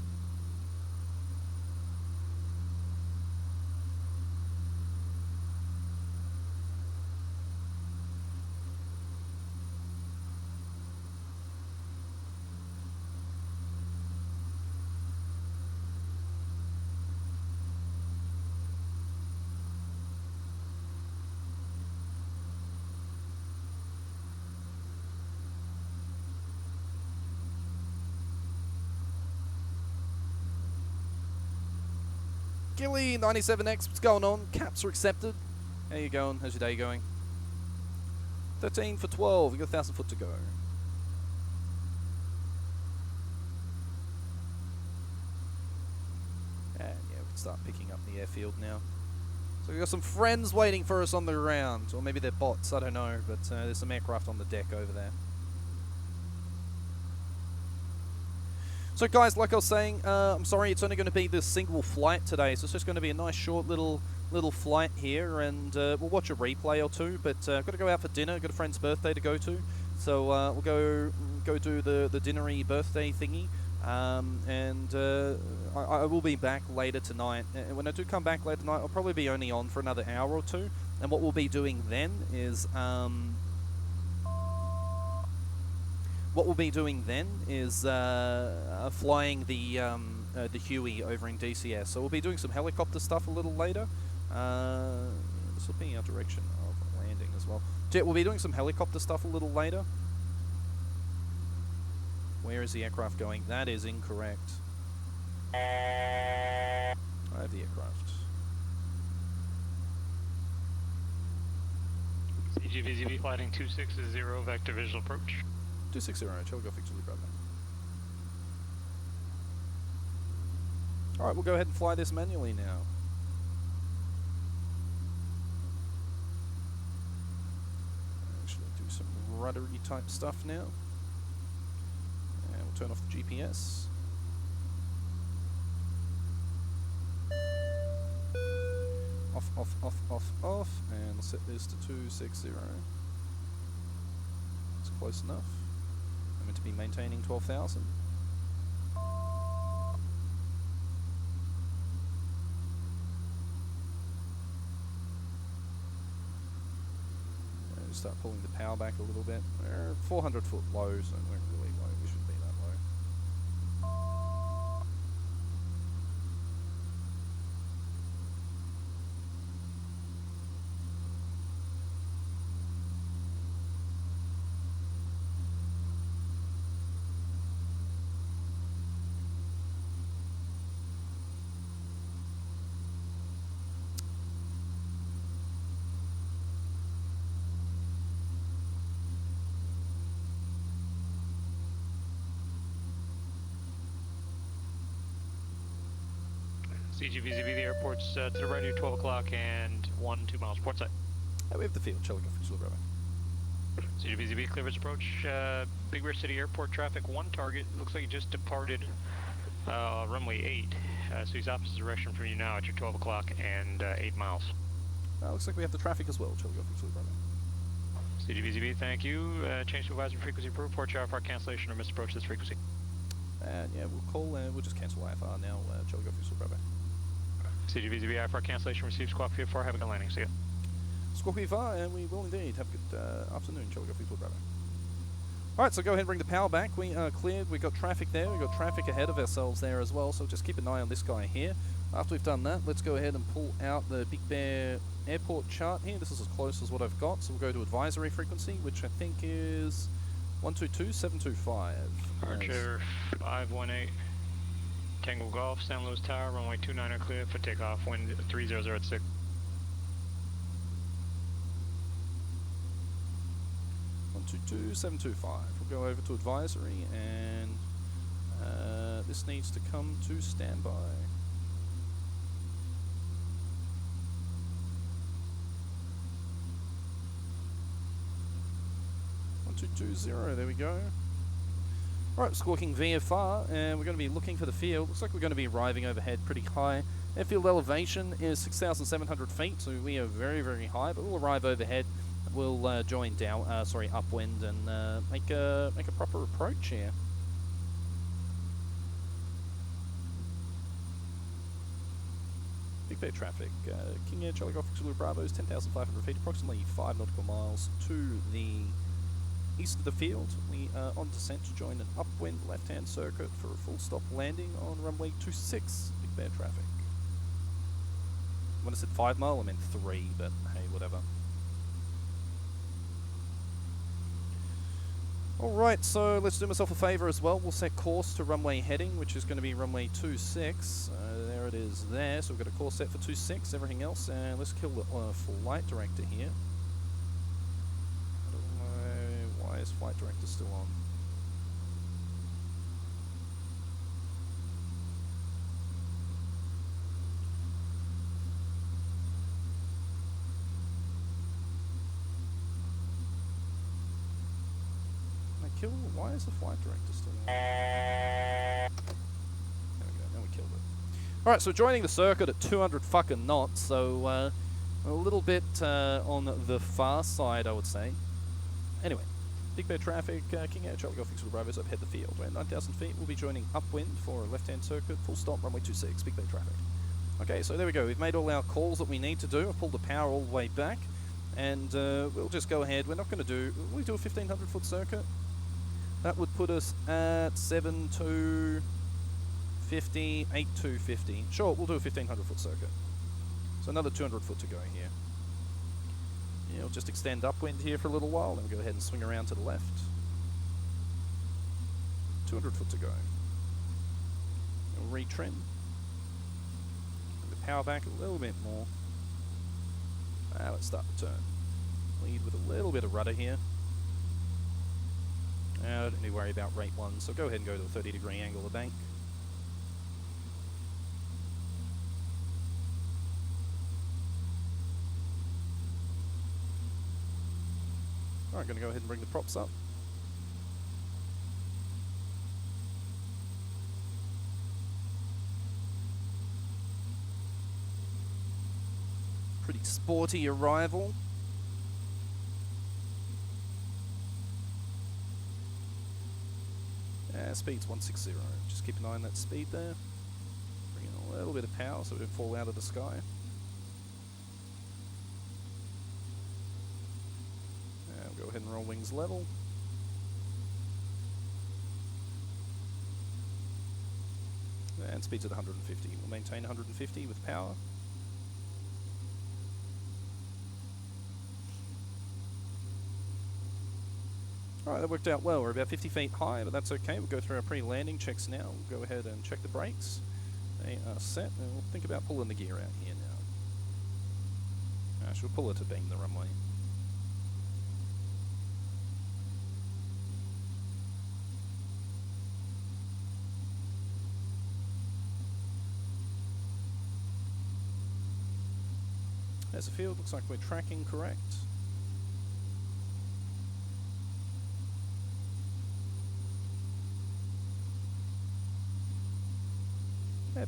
Gilly 97X, what's going on? Caps are accepted. How you going? How's your day going? 13 for 12. You got 1,000 foot to go. And yeah, we can start picking up the airfield now. So we've got some friends waiting for us on the ground, or maybe they're bots, I don't know, but there's some aircraft on the deck over there. So guys, like I was saying, I'm sorry it's only going to be this single flight today, so it's just going to be a nice short little flight here, and we'll watch a replay or two, but I've got to go out for dinner, got a friend's birthday to go to, so we'll go do the dinnery birthday thingy, and I will be back later tonight, and when I do come back later tonight, I'll probably be only on for another hour or two, and what we'll be doing then is flying the Huey over in DCS. So we'll be doing some helicopter stuff a little later. This will be our direction of landing as well. We'll be doing some helicopter stuff a little later. Where is the aircraft going? That is incorrect. I have the aircraft. CGVZV flighting 260 vector visual approach. 260, Charlie Golf Victor Bravo. Alright, we'll go ahead and fly this manually now. Actually do some ruddery type stuff now. And we'll turn off the GPS. Off, and we'll set this to 260. It's close enough. I'm meant to be maintaining 12,000. Just start pulling the power back a little bit. We're 400 foot low, so we're really low. We shouldn't be that low. CGVZV, the airport's to the right of you, 12 o'clock and 2 miles port side. We have the field, Charlie Golf Victor Bravo. CGVZV, clearance approach, Big Bear City Airport traffic, 1 target, looks like he just departed runway 8, so he's opposite direction from you now at your 12 o'clock and 8 miles. Looks like we have the traffic as well, Charlie Golf Victor Bravo. CGVZV, thank you, change to advisory frequency approved, port shower for cancellation or misapproach this frequency. And yeah, we'll call and we'll just cancel IFR now, Charlie Golf Victor Bravo. CGVZV, IFR cancellation received, Squawk VFR, have a good landing, see ya. Squawk VFR, and we will indeed. Have a good afternoon, Charlie Golf Victor Bravo. Alright, so go ahead and bring the power back. We are cleared, we've got traffic there, we've got traffic ahead of ourselves there as well, so just keep an eye on this guy here. After we've done that, let's go ahead and pull out the Big Bear airport chart here. This is as close as what I've got, so we'll go to advisory frequency, which I think is 122.725. Archer 518. Tango Golf, San Luis Tower, runway 29 clear for takeoff, wind 30 at 6. One 122.725. We'll go over to advisory, and this needs to come to standby. One 220. There we go. Alright, squawking VFR, and we're going to be looking for the field. Looks like we're going to be arriving overhead pretty high. Airfield elevation is 6,700 feet, so we are very, very high, but we'll arrive overhead. We'll join down, upwind, and make a proper approach here. Big Bear traffic. KingAir, Charlie Golf Zulu Bravo is 10,500 feet, approximately 5 nautical miles to the east of the field. We are on descent to join an upwind left-hand circuit for a full stop landing on runway 26, Big Bear traffic. When I said 5 mile, I meant 3, but hey, whatever. Alright, so let's do myself a favour as well. We'll set course to runway heading, which is going to be runway 26. There There it is there. So we've got a course set for 2.6, everything else. And let's kill the flight director here. Why is flight director still on? Why is the flight director still on? There we go, now we killed it. Alright, so joining the circuit at 200 fucking knots, so a little bit on the far side, I would say. Anyway, Big Bear traffic, KingAir, Charlie Golf X Bravos overhead the field. We're at 9,000 feet, we'll be joining upwind for a left-hand circuit, full stop, runway 26, Big Bear traffic. Okay, so there we go, we've made all our calls that we need to do. I've pulled the power all the way back, and we'll just go ahead. We're not going to do, will we do a 1,500 foot circuit? That would put us at 7,250, 8,250. Sure, we'll do a 1,500 foot circuit. So another 200 foot to go here. Yeah, we'll just extend upwind here for a little while, then we'll go ahead and swing around to the left. 200 foot to go. We'll retrim. The power back a little bit more. Let's start the turn. Lead with a little bit of rudder here. I don't need to worry about rate 1, so go ahead and go to a 30-degree angle of bank. Alright, going to go ahead and bring the props up. Pretty sporty arrival. Speed's 160. Just keep an eye on that speed there. Bring in a little bit of power so we don't fall out of the sky. We'll go ahead and roll wings level. And speed's at 150. We'll maintain 150 with power. Alright, that worked out well. We're about 50 feet high, but that's okay. We'll go through our pre-landing checks now. We'll go ahead and check the brakes. They are set, and we'll think about pulling the gear out here now. Should we pull it to beam the runway? There's the field. Looks like we're tracking correct.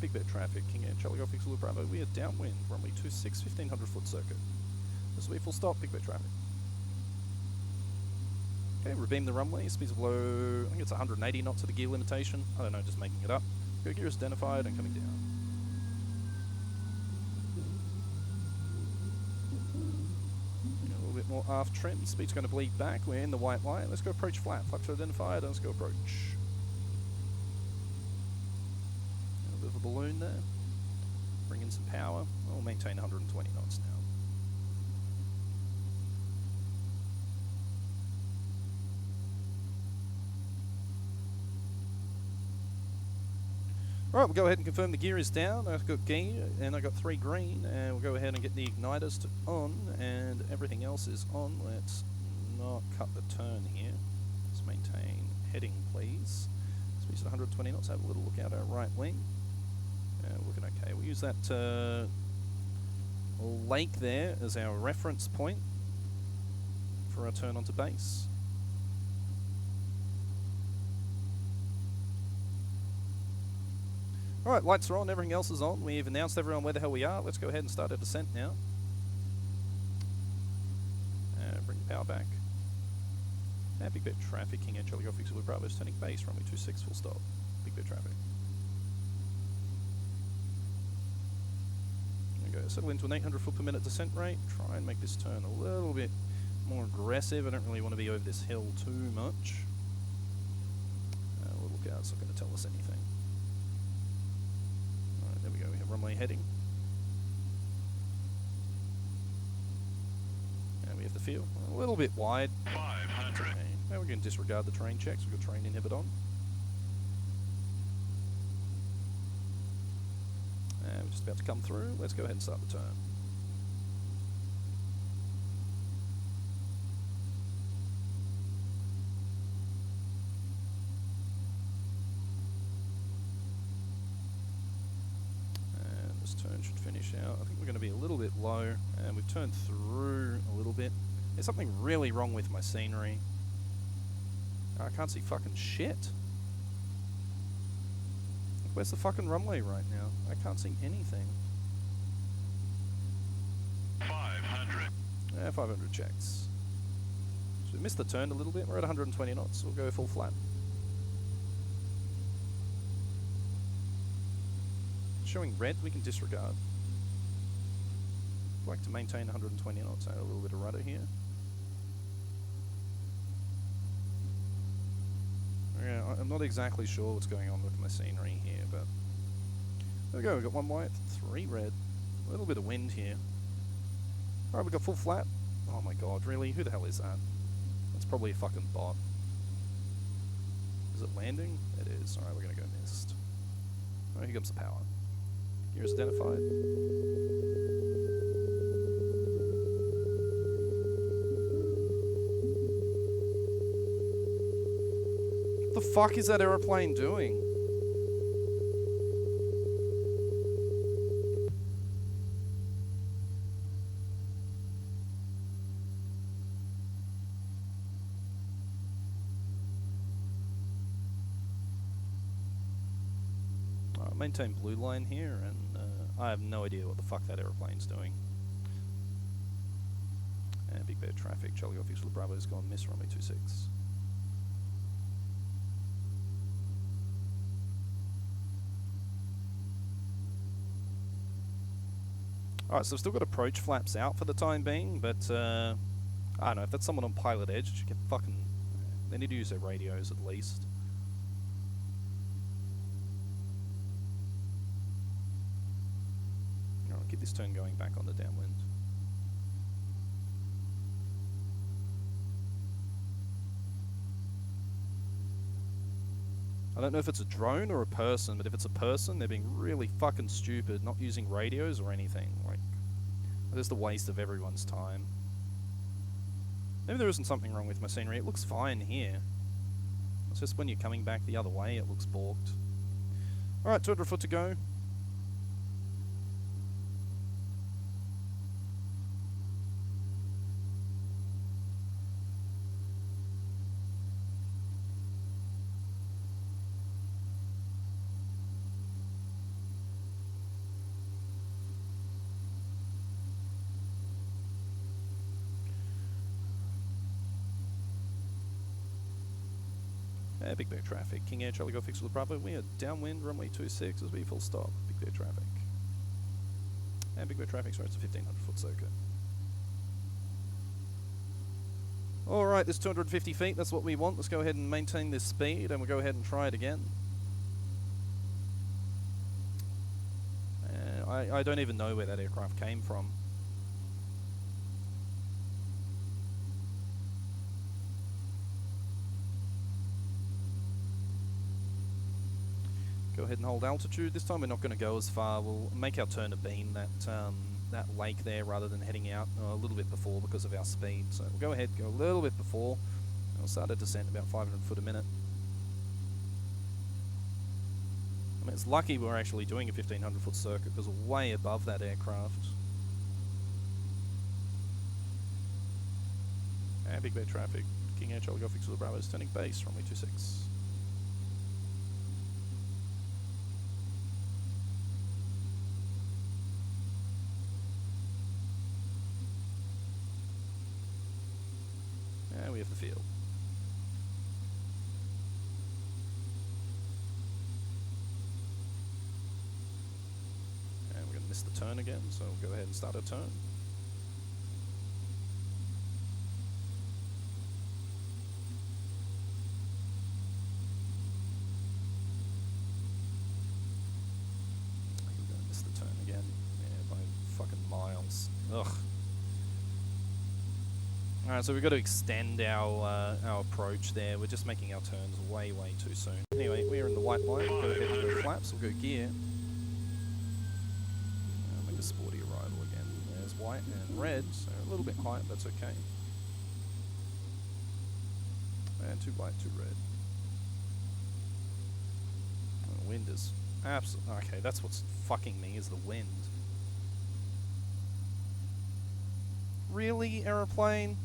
Big bit of traffic, KingAir, Charlie Golf X Bravo. We are downwind, runway 26, 1,500 foot circuit. This will be full stop, big bit of traffic. Okay, rebeam the runway, speeds of low, I think it's 180 knots at the gear limitation. I don't know, just making it up. Go gear is identified and coming down. A little bit more aft trim, speed's going to bleed back, we're in the white line. Let's go approach flat, flaps are identified, and let's go approach. Bit of a balloon there. Bring in some power. We'll maintain 120 knots now. Alright, we'll go ahead and confirm the gear is down. I've got gear and I've got 3 green, and we'll go ahead and get the igniters to on, and everything else is on. Let's not cut the turn here. Let's maintain heading, please. Speeds at 120 knots. Have a little look out our right wing. Looking okay. We'll use that lake there as our reference point for our turn onto base. Alright, lights are on, everything else is on. We've announced everyone where the hell we are. Let's go ahead and start our descent now. Bring the power back. Big bit of traffic, KingAir, Charlie Golf X Bravo is turning base, runway 26, full stop. Big bit of traffic. Settle into an 800 foot per minute descent rate. Try and make this turn a little bit more aggressive. I don't really want to be over this hill too much. We'll look out, it's not going to tell us anything. Alright, there we go, we have runway heading. And we have the field a little bit wide. 500. Okay. Now we can disregard the terrain checks. We've got terrain inhibit on. we're just about to come through. Let's go ahead and start the turn. And this turn should finish out. I think we're going to be a little bit low, and we've turned through a little bit. There's something really wrong with my scenery. I can't see fucking shit. Where's the fucking runway right now? I can't see anything. 500. Yeah, 500 checks. So we missed the turn a little bit. We're at 120 knots. We'll go full flat. Showing red, we can disregard. I'd like to maintain 120 knots. Add a little bit of rudder here. Yeah, I'm not exactly sure what's going on with my scenery here, but there we go. We've got 1 white, 3 red. A little bit of wind here. Alright, we've got full flat. Oh my god, really? Who the hell is that? That's probably a fucking bot. Is it landing? It is. Alright, we're gonna go mist. Alright, here comes the power. Gear is identified. What the fuck is that aeroplane doing? I'll maintain blue line here, and I have no idea what the fuck that aeroplane's doing. And Big Bear traffic, Charlie Golf Xplane Bravo has gone miss, runway 26. Alright, so I've still got approach flaps out for the time being, but I don't know, if that's someone on PilotEdge, you get fucking... They need to use their radios at least. Alright, keep this turn going back on the downwind. I don't know if it's a drone or a person, but if it's a person, they're being really fucking stupid, not using radios or anything. Like, just a waste of everyone's time. Maybe there isn't something wrong with my scenery. It looks fine here. It's just when you're coming back the other way, it looks balked. Alright, 200 foot to go. Big Bear traffic. KingAir, Charlie Golf Xplane Bravo. We are downwind, runway 26 as we full stop. Big Bear traffic. And Big Bear traffic starts a 1500 foot circuit. Alright, this 250 feet, that's what we want. Let's go ahead and maintain this speed, and we'll go ahead and try it again. I don't even know where that aircraft came from. Go ahead and hold altitude. This time we're not going to go as far. We'll make our turn abeam that lake there rather than heading out a little bit before because of our speed. So we'll go ahead, go a little bit before, and we'll start a descent about 500 foot a minute. I mean, it's lucky we're actually doing a 1500 foot circuit because we're way above that aircraft. And Big Bear traffic. KingAir, Charlie Golf Xplane Bravo is turning base, runway 26. We have the field. And we're going to miss the turn again, so we'll go ahead and start our turn. We're going to miss the turn again. Yeah, by fucking miles. Ugh. Alright, so we've got to extend our approach there. We're just making our turns way too soon. Anyway, we're in the white line. We'll go ahead and go flaps. We'll go gear. this sporty arrival again. There's white and red, so a little bit quiet, that's okay. And 2 white, 2 red. The wind is absolutely... Okay, that's what's fucking me, is the wind. Really, aeroplane?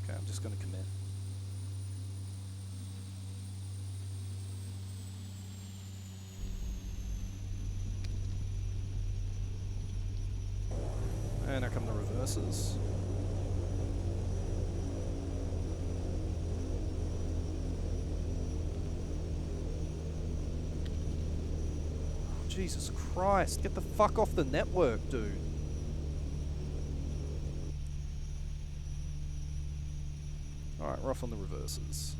Okay, I'm just going to commit. And now come the reverses. Oh, Jesus Christ, get the fuck off the network, dude. Alright, we're off on the reverses.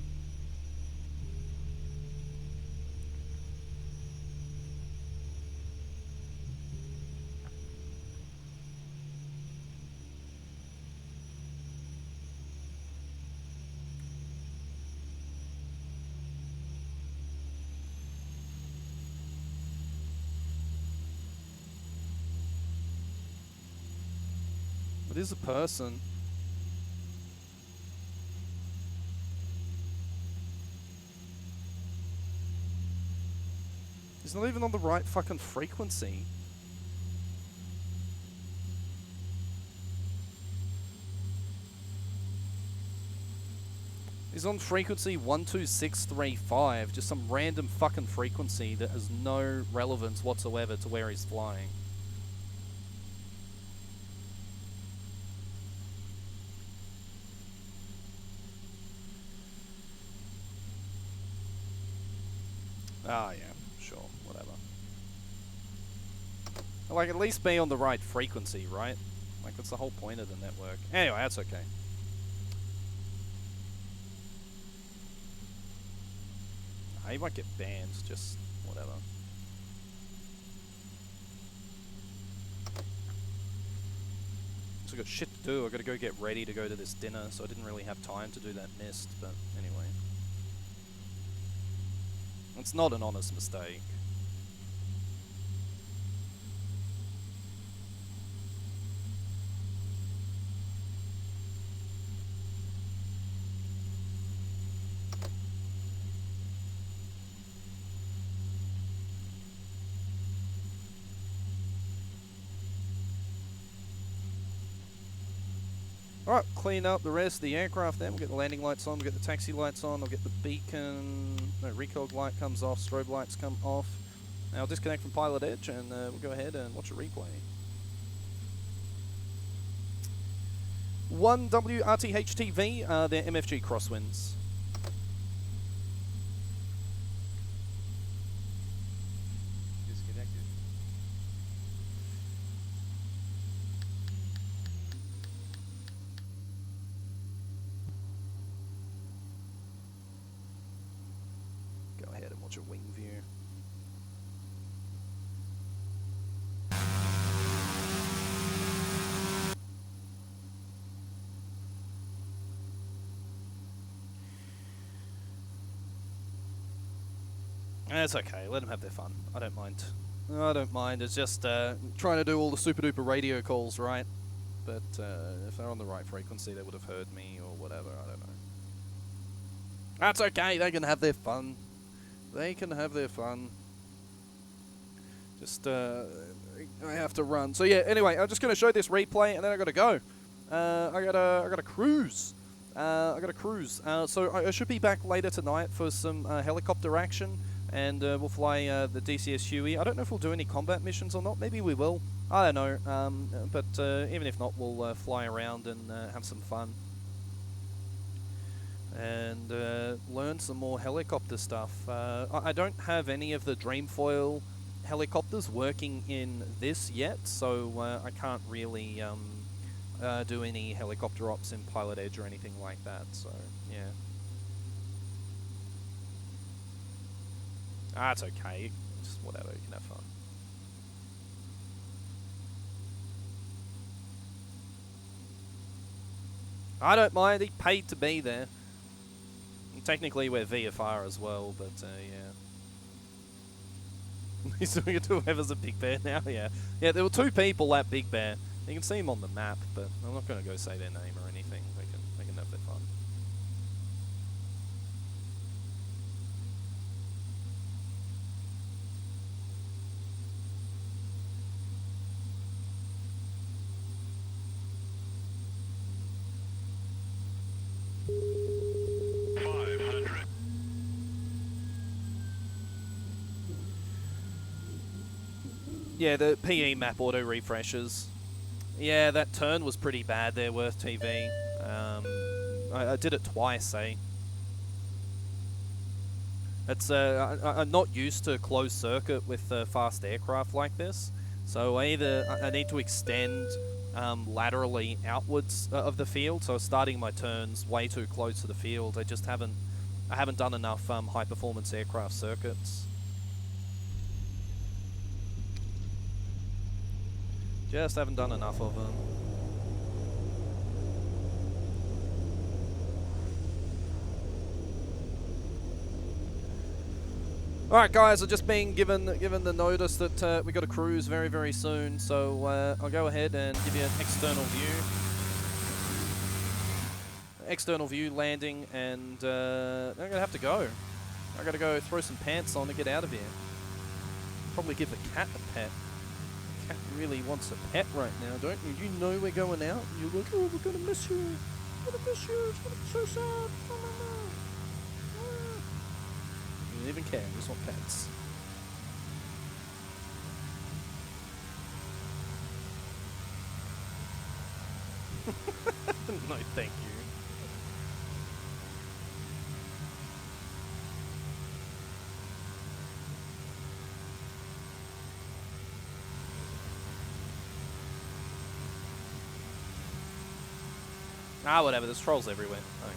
It is a person. He's not even on the right fucking frequency. He's on frequency 12635, just some random fucking frequency that has no relevance whatsoever to where he's flying. Ah, yeah, sure, whatever. Like, at least be on the right frequency, right? Like, that's the whole point of the network. Anyway, that's okay. Nah, he might get banned, just whatever. So I got shit to do. I gotta go get ready to go to this dinner, so I didn't really have time to do that mist, but anyway. It's not an honest mistake. Alright, clean up the rest of the aircraft then. We'll get the landing lights on, we'll get the taxi lights on, I'll get the beacon... No, recog light comes off, strobe lights come off. Now I'll disconnect from PilotEdge and we'll go ahead and watch a replay. 1WRTH-TV, they're MFG crosswinds. Disconnected. Go ahead and watch a wing view. It's okay, let them have their fun. I don't mind. I don't mind, it's just trying to do all the super duper radio calls, right? But if they're on the right frequency, they would have heard me or whatever, I don't know. That's okay, they can have their fun. They can have their fun. Just, I have to run. So yeah, anyway, I'm just going to show this replay and then I got to go. I gotta cruise. So I should be back later tonight for some helicopter action. And we'll fly the DCS Huey. I don't know if we'll do any combat missions or not. Maybe we will. I don't know. But even if not, we'll fly around and have some fun. And learn some more helicopter stuff. I don't have any of the Dreamfoil helicopters working in this yet, so I can't really do any helicopter ops in PilotEdge or anything like that, so yeah. Ah, it's okay. Just whatever, you can have fun. I don't mind, he paid to be there. And technically we're VFR as well, but yeah. He's doing it to whoever's a Big Bear now, yeah. Yeah, there were 2 people at Big Bear. You can see them on the map, but I'm not going to go say their name or anything. They can have their fun. Yeah, the PE map auto refreshes. Yeah, that turn was pretty bad there, Worth TV. I did it twice, eh? It's I'm not used to closed circuit with fast aircraft like this, so I need to extend laterally outwards of the field. So starting my turns way too close to the field. I haven't done enough high performance aircraft circuits. Just haven't done enough of them. Alright guys, I've just been given the notice that we got to cruise very, very soon, so I'll go ahead and give you an external view. External view landing, and I'm going to have to go. I got to go throw some pants on to get out of here. Probably give the cat a pet. Cat really wants a pet right now, don't you? You know we're going out. You're like, oh, we're gonna miss you. We're gonna miss you. It's gonna be so sad. Oh, no, no. You don't even care. You just want pets. No, thank you. Ah, whatever, there's trolls everywhere. I don't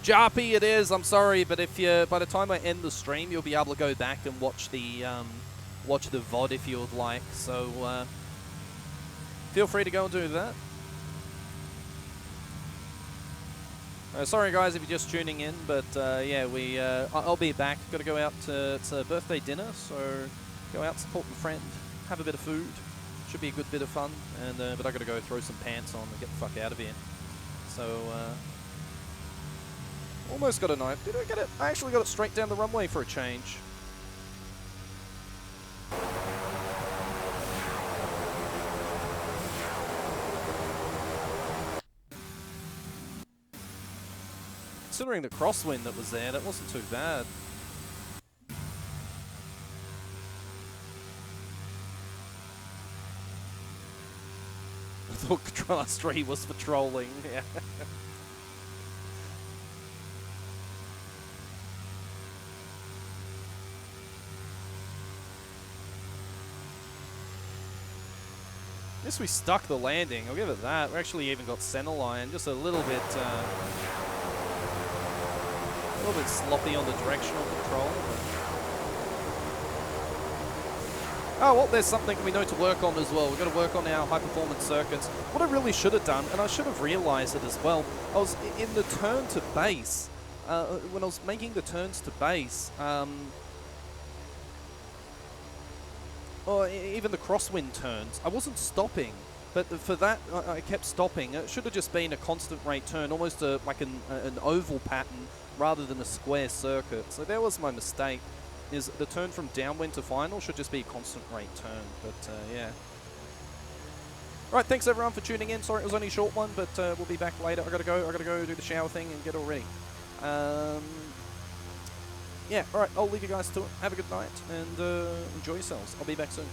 care. Jarpy it is, I'm sorry, but if you, by the time I end the stream, you'll be able to go back and watch the VOD if you would like. So feel free to go and do that. Sorry guys if you're just tuning in, but yeah, I'll be back. Got to go out to it's a birthday dinner, so go out, support my friend, have a bit of food. Should be a good bit of fun, and but I got to go throw some pants on and get the fuck out of here. So almost got a knife. Did I get it? I actually got it straight down the runway for a change. Considering the crosswind that was there, that wasn't too bad. I thought Class 3 was patrolling, yeah. Guess we stuck the landing, I'll give it that. We actually even got centerline, just a little bit sloppy on the directional control. Oh, well, there's something we know to work on as well. We've got to work on our high-performance circuits. What I really should have done, and I should have realized it as well, I was in the turn to base, when I was making the turns to base, or even the crosswind turns, I wasn't stopping. But for that, I kept stopping. It should have just been a constant rate turn, almost like an oval pattern rather than a square circuit. So that was my mistake. Is the turn from downwind to final should just be a constant rate turn, but yeah. Right, thanks everyone for tuning in. Sorry it was only a short one, but we'll be back later. I gotta go do the shower thing and get all ready. Yeah, alright, I'll leave you guys to it. Have a good night and enjoy yourselves. I'll be back soon.